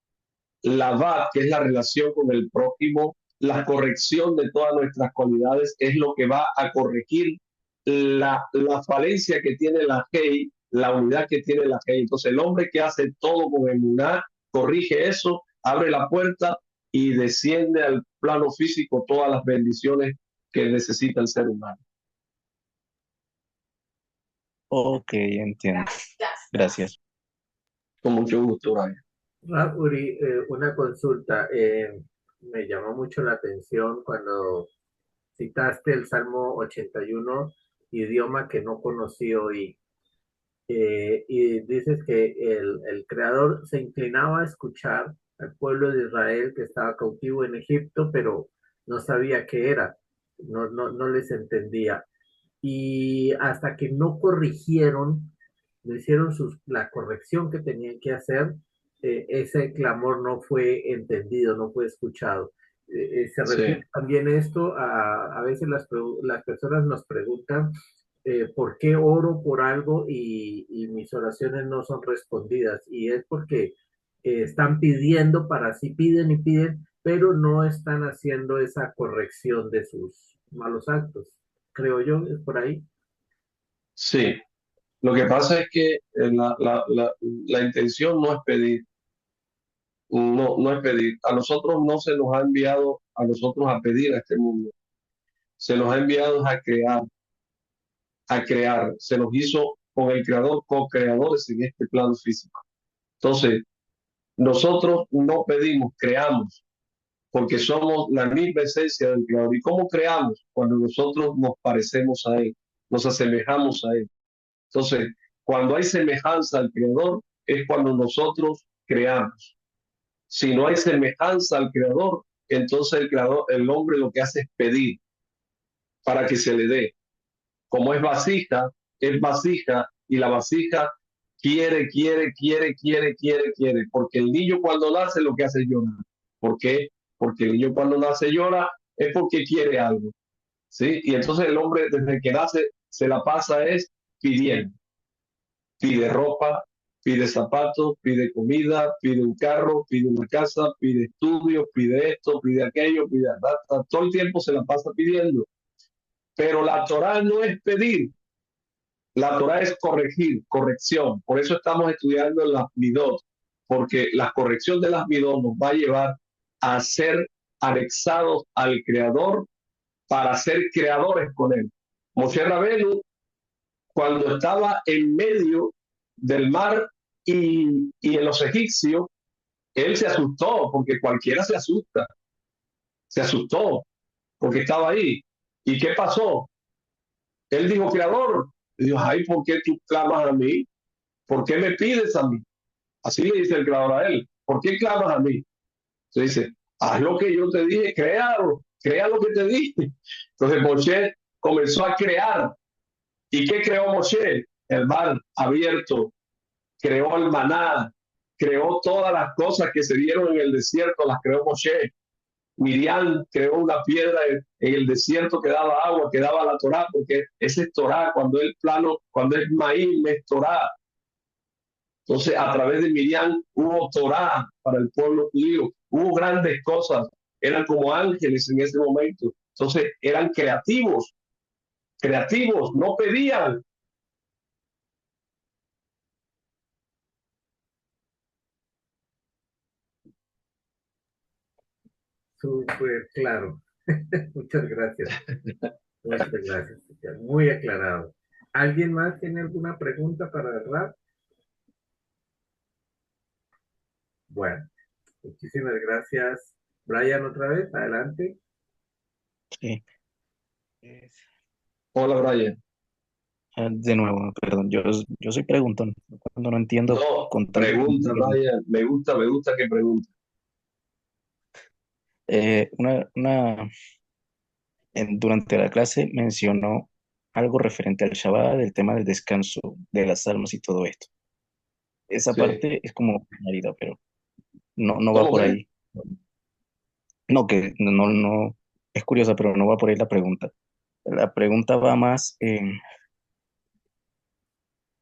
la VAT, que es la relación con el prójimo, la corrección de todas nuestras cualidades, es lo que va a corregir la falencia que tiene la Gei, la unidad que tiene la Gei. Entonces, el hombre que hace todo con emuná, corrige eso, abre la puerta y desciende al plano físico todas las bendiciones que necesita el ser humano. Ok, entiendo. Gracias. Con mucho gusto, Brian. Uri, una consulta. Me llamó mucho la atención cuando citaste el Salmo 81, idioma que no conocí hoy. y dices que el creador se inclinaba a escuchar al pueblo de Israel que estaba cautivo en Egipto, pero no sabía qué era, no les entendía. Y hasta que no corrigieron, no hicieron la corrección que tenían que hacer, ese clamor no fue entendido, no fue escuchado. Se refiere Sí, también esto a veces las personas nos preguntan por qué oro por algo y mis oraciones no son respondidas. Y es porque están pidiendo para sí, piden y piden, pero no están haciendo esa corrección de sus malos actos. Creo yo, es por ahí. sí. Lo que pasa es que la intención no es pedir, no es pedir. A nosotros no se nos ha enviado a nosotros a pedir a este mundo. Se nos ha enviado a crear. Se nos hizo con el creador, co-creadores en este plano físico. Entonces, nosotros no pedimos, creamos, porque somos la misma esencia del creador. ¿Y cómo creamos? Cuando nosotros nos parecemos a él, nos asemejamos a él. Entonces, cuando hay semejanza al creador, es cuando nosotros creamos. Si no hay semejanza al creador, entonces el creador, el hombre lo que hace es pedir para que se le dé. Como es vasija y la vasija quiere, porque el niño cuando nace lo que hace es llorar. ¿Por qué? Porque el niño cuando nace llora es porque quiere algo, ¿sí? Y entonces el hombre desde que nace se la pasa es pidiendo, pide ropa, pide zapatos, pide comida, pide un carro, pide una casa, pide estudios, pide esto, pide aquello, pide todo el tiempo se la pasa pidiendo. Pero la Torah no es pedir, la Torah es corregir, corrección. Por eso estamos estudiando las midot, porque la corrección de las midot nos va a llevar a ser anexados al Creador para ser creadores con Él. Moshe Rabenu, cuando estaba en medio del mar y en los egipcios, él se asustó, porque cualquiera se asustó, porque estaba ahí. ¿Y qué pasó? Él dijo, Creador, y dijo, ay, ¿por qué tú clamas a mí? ¿Por qué me pides a mí? Así le dice el creador a él. ¿Por qué clamas a mí? Se dice, haz lo que yo te dije, créalo, crea lo que te dije. Entonces Moshe comenzó a crear. ¿Y qué creó Moshe? El mar abierto, creó el maná, creó todas las cosas que se dieron en el desierto, las creó Moshe. Miriam creó una piedra en el desierto que daba agua, que daba la Torá, porque ese es Torá, cuando es plano, cuando es maíz, es Torá. Entonces, a través de Miriam hubo Torá para el pueblo judío, hubo grandes cosas, eran como ángeles en ese momento. Entonces, eran creativos, creativos, no pedían. Súper claro. Muchas gracias. Muchas gracias. Muy aclarado. ¿Alguien más tiene alguna pregunta para el rap? Bueno, muchísimas gracias. Brian, otra vez, adelante. Sí. Es- Hola, Brian. De nuevo, perdón, yo soy preguntón. Cuando no entiendo, No, con tal de que pregunta, Brian. Me gusta que pregunte. durante la clase mencionó algo referente al Shabbat, del tema del descanso de las almas y todo esto. Esa Sí. parte es como marida, pero no va ¿Cómo por que? ahí. No, que no, es curiosa, pero no va por ahí la pregunta. La pregunta va más en,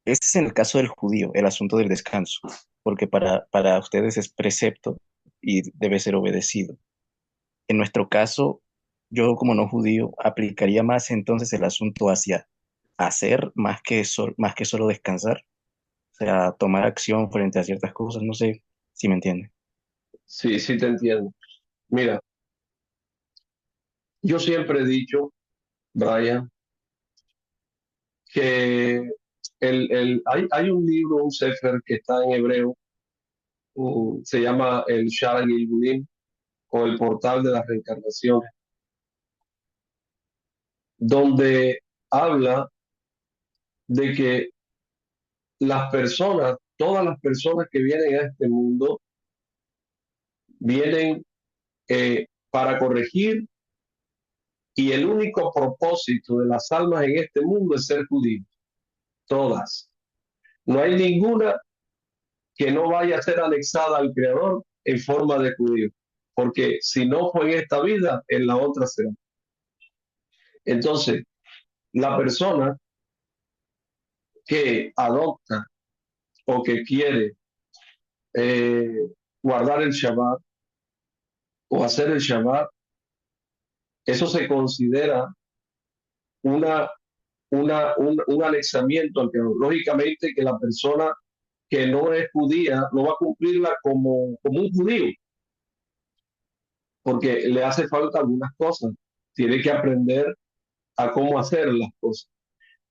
este es en el caso del judío, el asunto del descanso, porque para ustedes es precepto y debe ser obedecido. En nuestro caso, yo como no judío aplicaría más entonces el asunto hacia hacer más que solo descansar, o sea, tomar acción frente a ciertas cosas, no sé si me entiende. Sí, sí te entiendo. Mira, yo siempre he dicho, Brian, que hay un libro, un sefer que está en hebreo, se llama el Shara Gilgulim, o el portal de la reencarnación, donde habla de que las personas, todas las personas que vienen a este mundo, vienen para corregir, y el único propósito de las almas en este mundo es ser judíos. Todas. No hay ninguna que no vaya a ser anexada al Creador en forma de judío, porque si no fue en esta vida, en la otra será. Entonces, la persona que adopta o que quiere eh, guardar el Shabbat o hacer el Shabbat, eso se considera una, un anexamiento al Creador. Lógicamente que la persona que no es judía no va a cumplirla como un judío, porque le hace falta algunas cosas. Tiene que aprender a cómo hacer las cosas.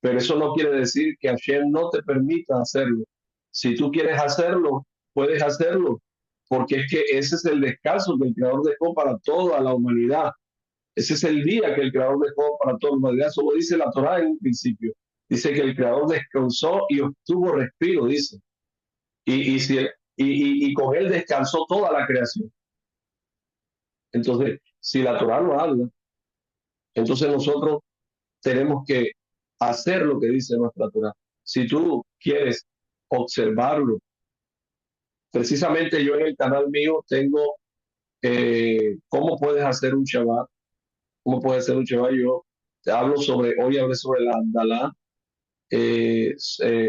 Pero eso no quiere decir que Hashem no te permita hacerlo. Si tú quieres hacerlo, puedes hacerlo, porque es que ese es el descanso que el Creador dejó para toda la humanidad. Ese es el día que el Creador dejó para toda la humanidad. Eso lo dice la Torá en un principio. Dice que el Creador descansó y obtuvo respiro, dice. Y, y, si, y con él descansó toda la creación. Entonces, si la Torá lo habla, entonces nosotros tenemos que hacer lo que dice nuestra Torah. Si tú quieres observarlo, precisamente yo en el canal mío tengo cómo puedes hacer un Shabbat, cómo puedes hacer un Shabbat. Yo te hablo sobre, hoy hablé sobre la Abdalá,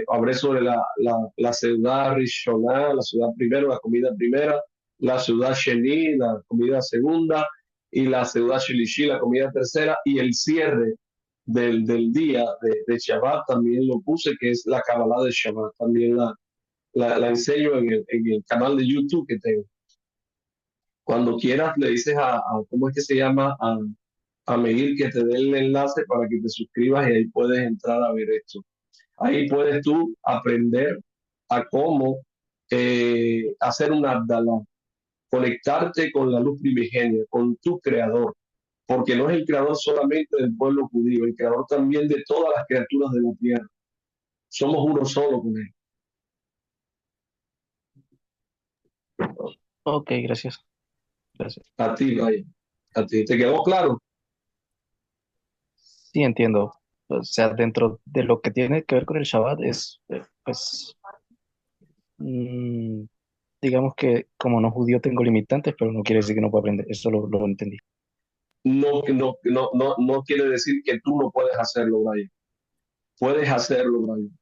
hablé sobre la ciudad Rishoná, la ciudad primero, la comida primera, la ciudad Sheni, la comida segunda, y la ciudad Shilishi, la comida tercera, y el cierre del día de Shabbat también lo puse, que es la Kabbalah de Shabbat, también la enseño en el canal de YouTube que tengo. Cuando quieras le dices ¿cómo es que se llama? A Meir que te dé el enlace para que te suscribas y ahí puedes entrar a ver esto. Ahí puedes tú aprender a cómo hacer una Abdalá, conectarte con la luz primigenia, con tu creador, porque no es el creador solamente del pueblo judío, el creador también de todas las criaturas de la tierra. Somos uno solo con él. Ok, gracias. Gracias. A ti, vaya. A ti. ¿Te quedó claro? Sí, entiendo. O sea, dentro de lo que tiene que ver con el Shabbat es, pues, mm, digamos que como no judío tengo limitantes, pero no quiere decir que no pueda aprender. Eso lo entendí. No quiere decir que tú no puedes hacerlo, Brian. Puedes hacerlo, Brian.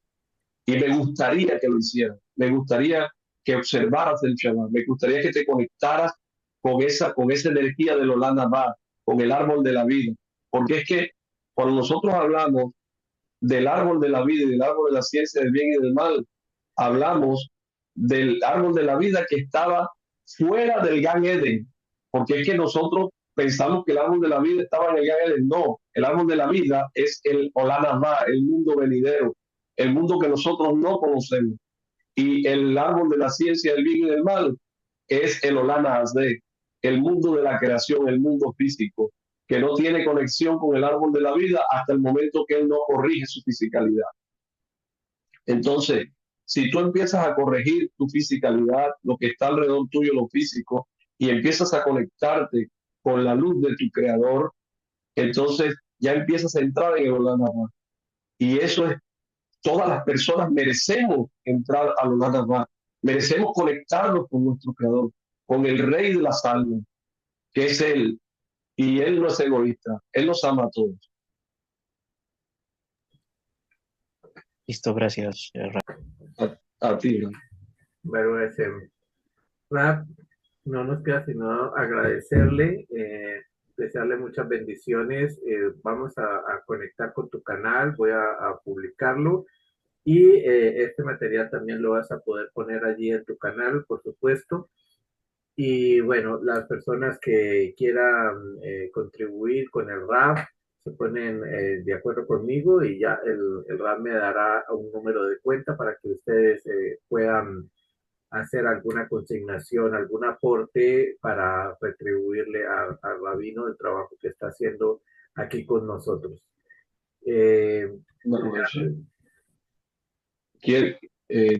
Y me gustaría que lo hicieras. Me gustaría que observaras el Shabbat. Me gustaría que te conectaras con esa energía del Olam Haba, con el árbol de la vida. Porque es que cuando nosotros hablamos del árbol de la vida y del árbol de la ciencia del bien y del mal, hablamos del árbol de la vida que estaba fuera del Gan Eden, porque es que nosotros pensamos que el árbol de la vida estaba en el Gan Eden. No, el árbol de la vida es el Olam Haba, el mundo venidero, el mundo que nosotros no conocemos. Y el árbol de la ciencia del bien y del mal es el Olam Hazeh, el mundo de la creación, el mundo físico, que no tiene conexión con el árbol de la vida hasta el momento que él no corrige su fisicalidad. Entonces, si tú empiezas a corregir tu fisicalidad, lo que está alrededor tuyo, lo físico, y empiezas a conectarte con la luz de tu creador, entonces ya empiezas a entrar en el Olam Haba. Y eso es, todas las personas merecemos entrar al Olam Haba, merecemos conectarnos con nuestro creador, con el rey de las almas, que es él, y él no es egoísta, él nos ama a todos. Listo, gracias. A ti, ¿no? Bueno, Rap, no nos queda sino agradecerle, desearle muchas bendiciones. Vamos a conectar con tu canal, voy a publicarlo y este material también lo vas a poder poner allí en tu canal, por supuesto. Y bueno, las personas que quieran contribuir con el RAP se ponen de acuerdo conmigo y ya el RAP me dará un número de cuenta para que ustedes puedan hacer alguna consignación, algún aporte para retribuirle al rabino el trabajo que está haciendo aquí con nosotros. Eh, No, no, quiero,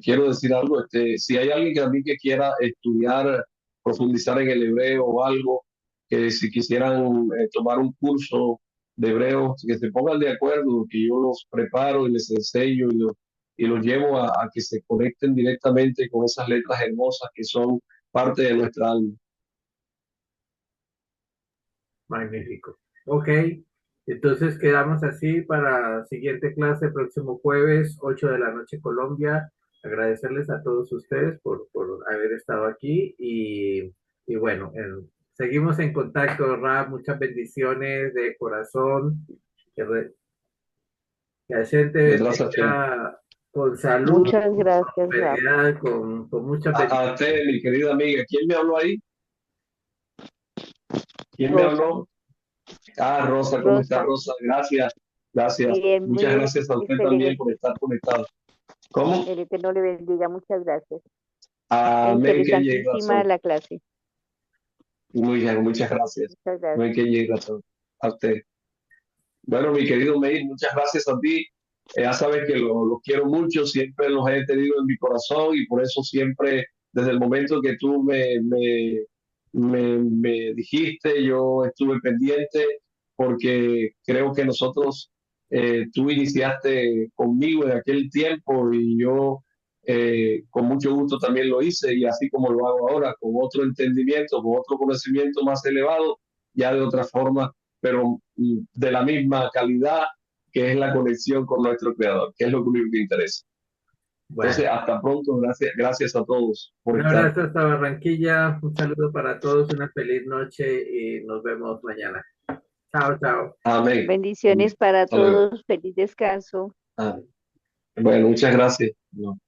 quiero decir algo, si hay alguien que a mí que quiera estudiar, profundizar en el hebreo o algo, que si quisieran tomar un curso de hebreo, que se pongan de acuerdo, que yo los preparo y les enseño y los llevo a que se conecten directamente con esas letras hermosas que son parte de nuestra alma. Magnífico. Ok, entonces quedamos así para la siguiente clase, próximo jueves, 8 de la noche Colombia. Agradecerles a todos ustedes por haber estado aquí y bueno, seguimos en contacto, Rab, muchas bendiciones de corazón, que Hashem te Detrás Hashem. bendiga con salud, Muchas con gracias, Rab. prosperidad, con muchas bendiciones. A usted, mi querida amiga, ¿quién me habló ahí? ¿Quién me Rosa, habló? Ah, Rosa, ¿cómo está Rosa, Rosa? Gracias, gracias. bien, muy Muchas bien, gracias a usted también excelente. por estar conectado. ¿Cómo? El Eterno le bendiga, muchas gracias. Amén, que llegue Interesantísima razón. la clase. Muy bien, muchas gracias. Muchas gracias. Amén, que llegue razón. A usted. Bueno, mi querido Meir, muchas gracias a ti. Ya sabes que lo quiero mucho, siempre los he tenido en mi corazón y por eso siempre, desde el momento que tú me dijiste, yo estuve pendiente porque creo que nosotros, tú iniciaste conmigo en aquel tiempo y yo con mucho gusto también lo hice y así como lo hago ahora, con otro entendimiento, con otro conocimiento más elevado, ya de otra forma, pero de la misma calidad que es la conexión con nuestro creador, que es lo único que interesa. Bueno, Entonces, hasta pronto, gracias a todos por un estar. abrazo hasta Barranquilla, un saludo para todos, una feliz noche y nos vemos mañana. Chao, chao. Amén. Bendiciones para Hasta luego. todos, feliz descanso. Amén. Bueno, muchas gracias. No.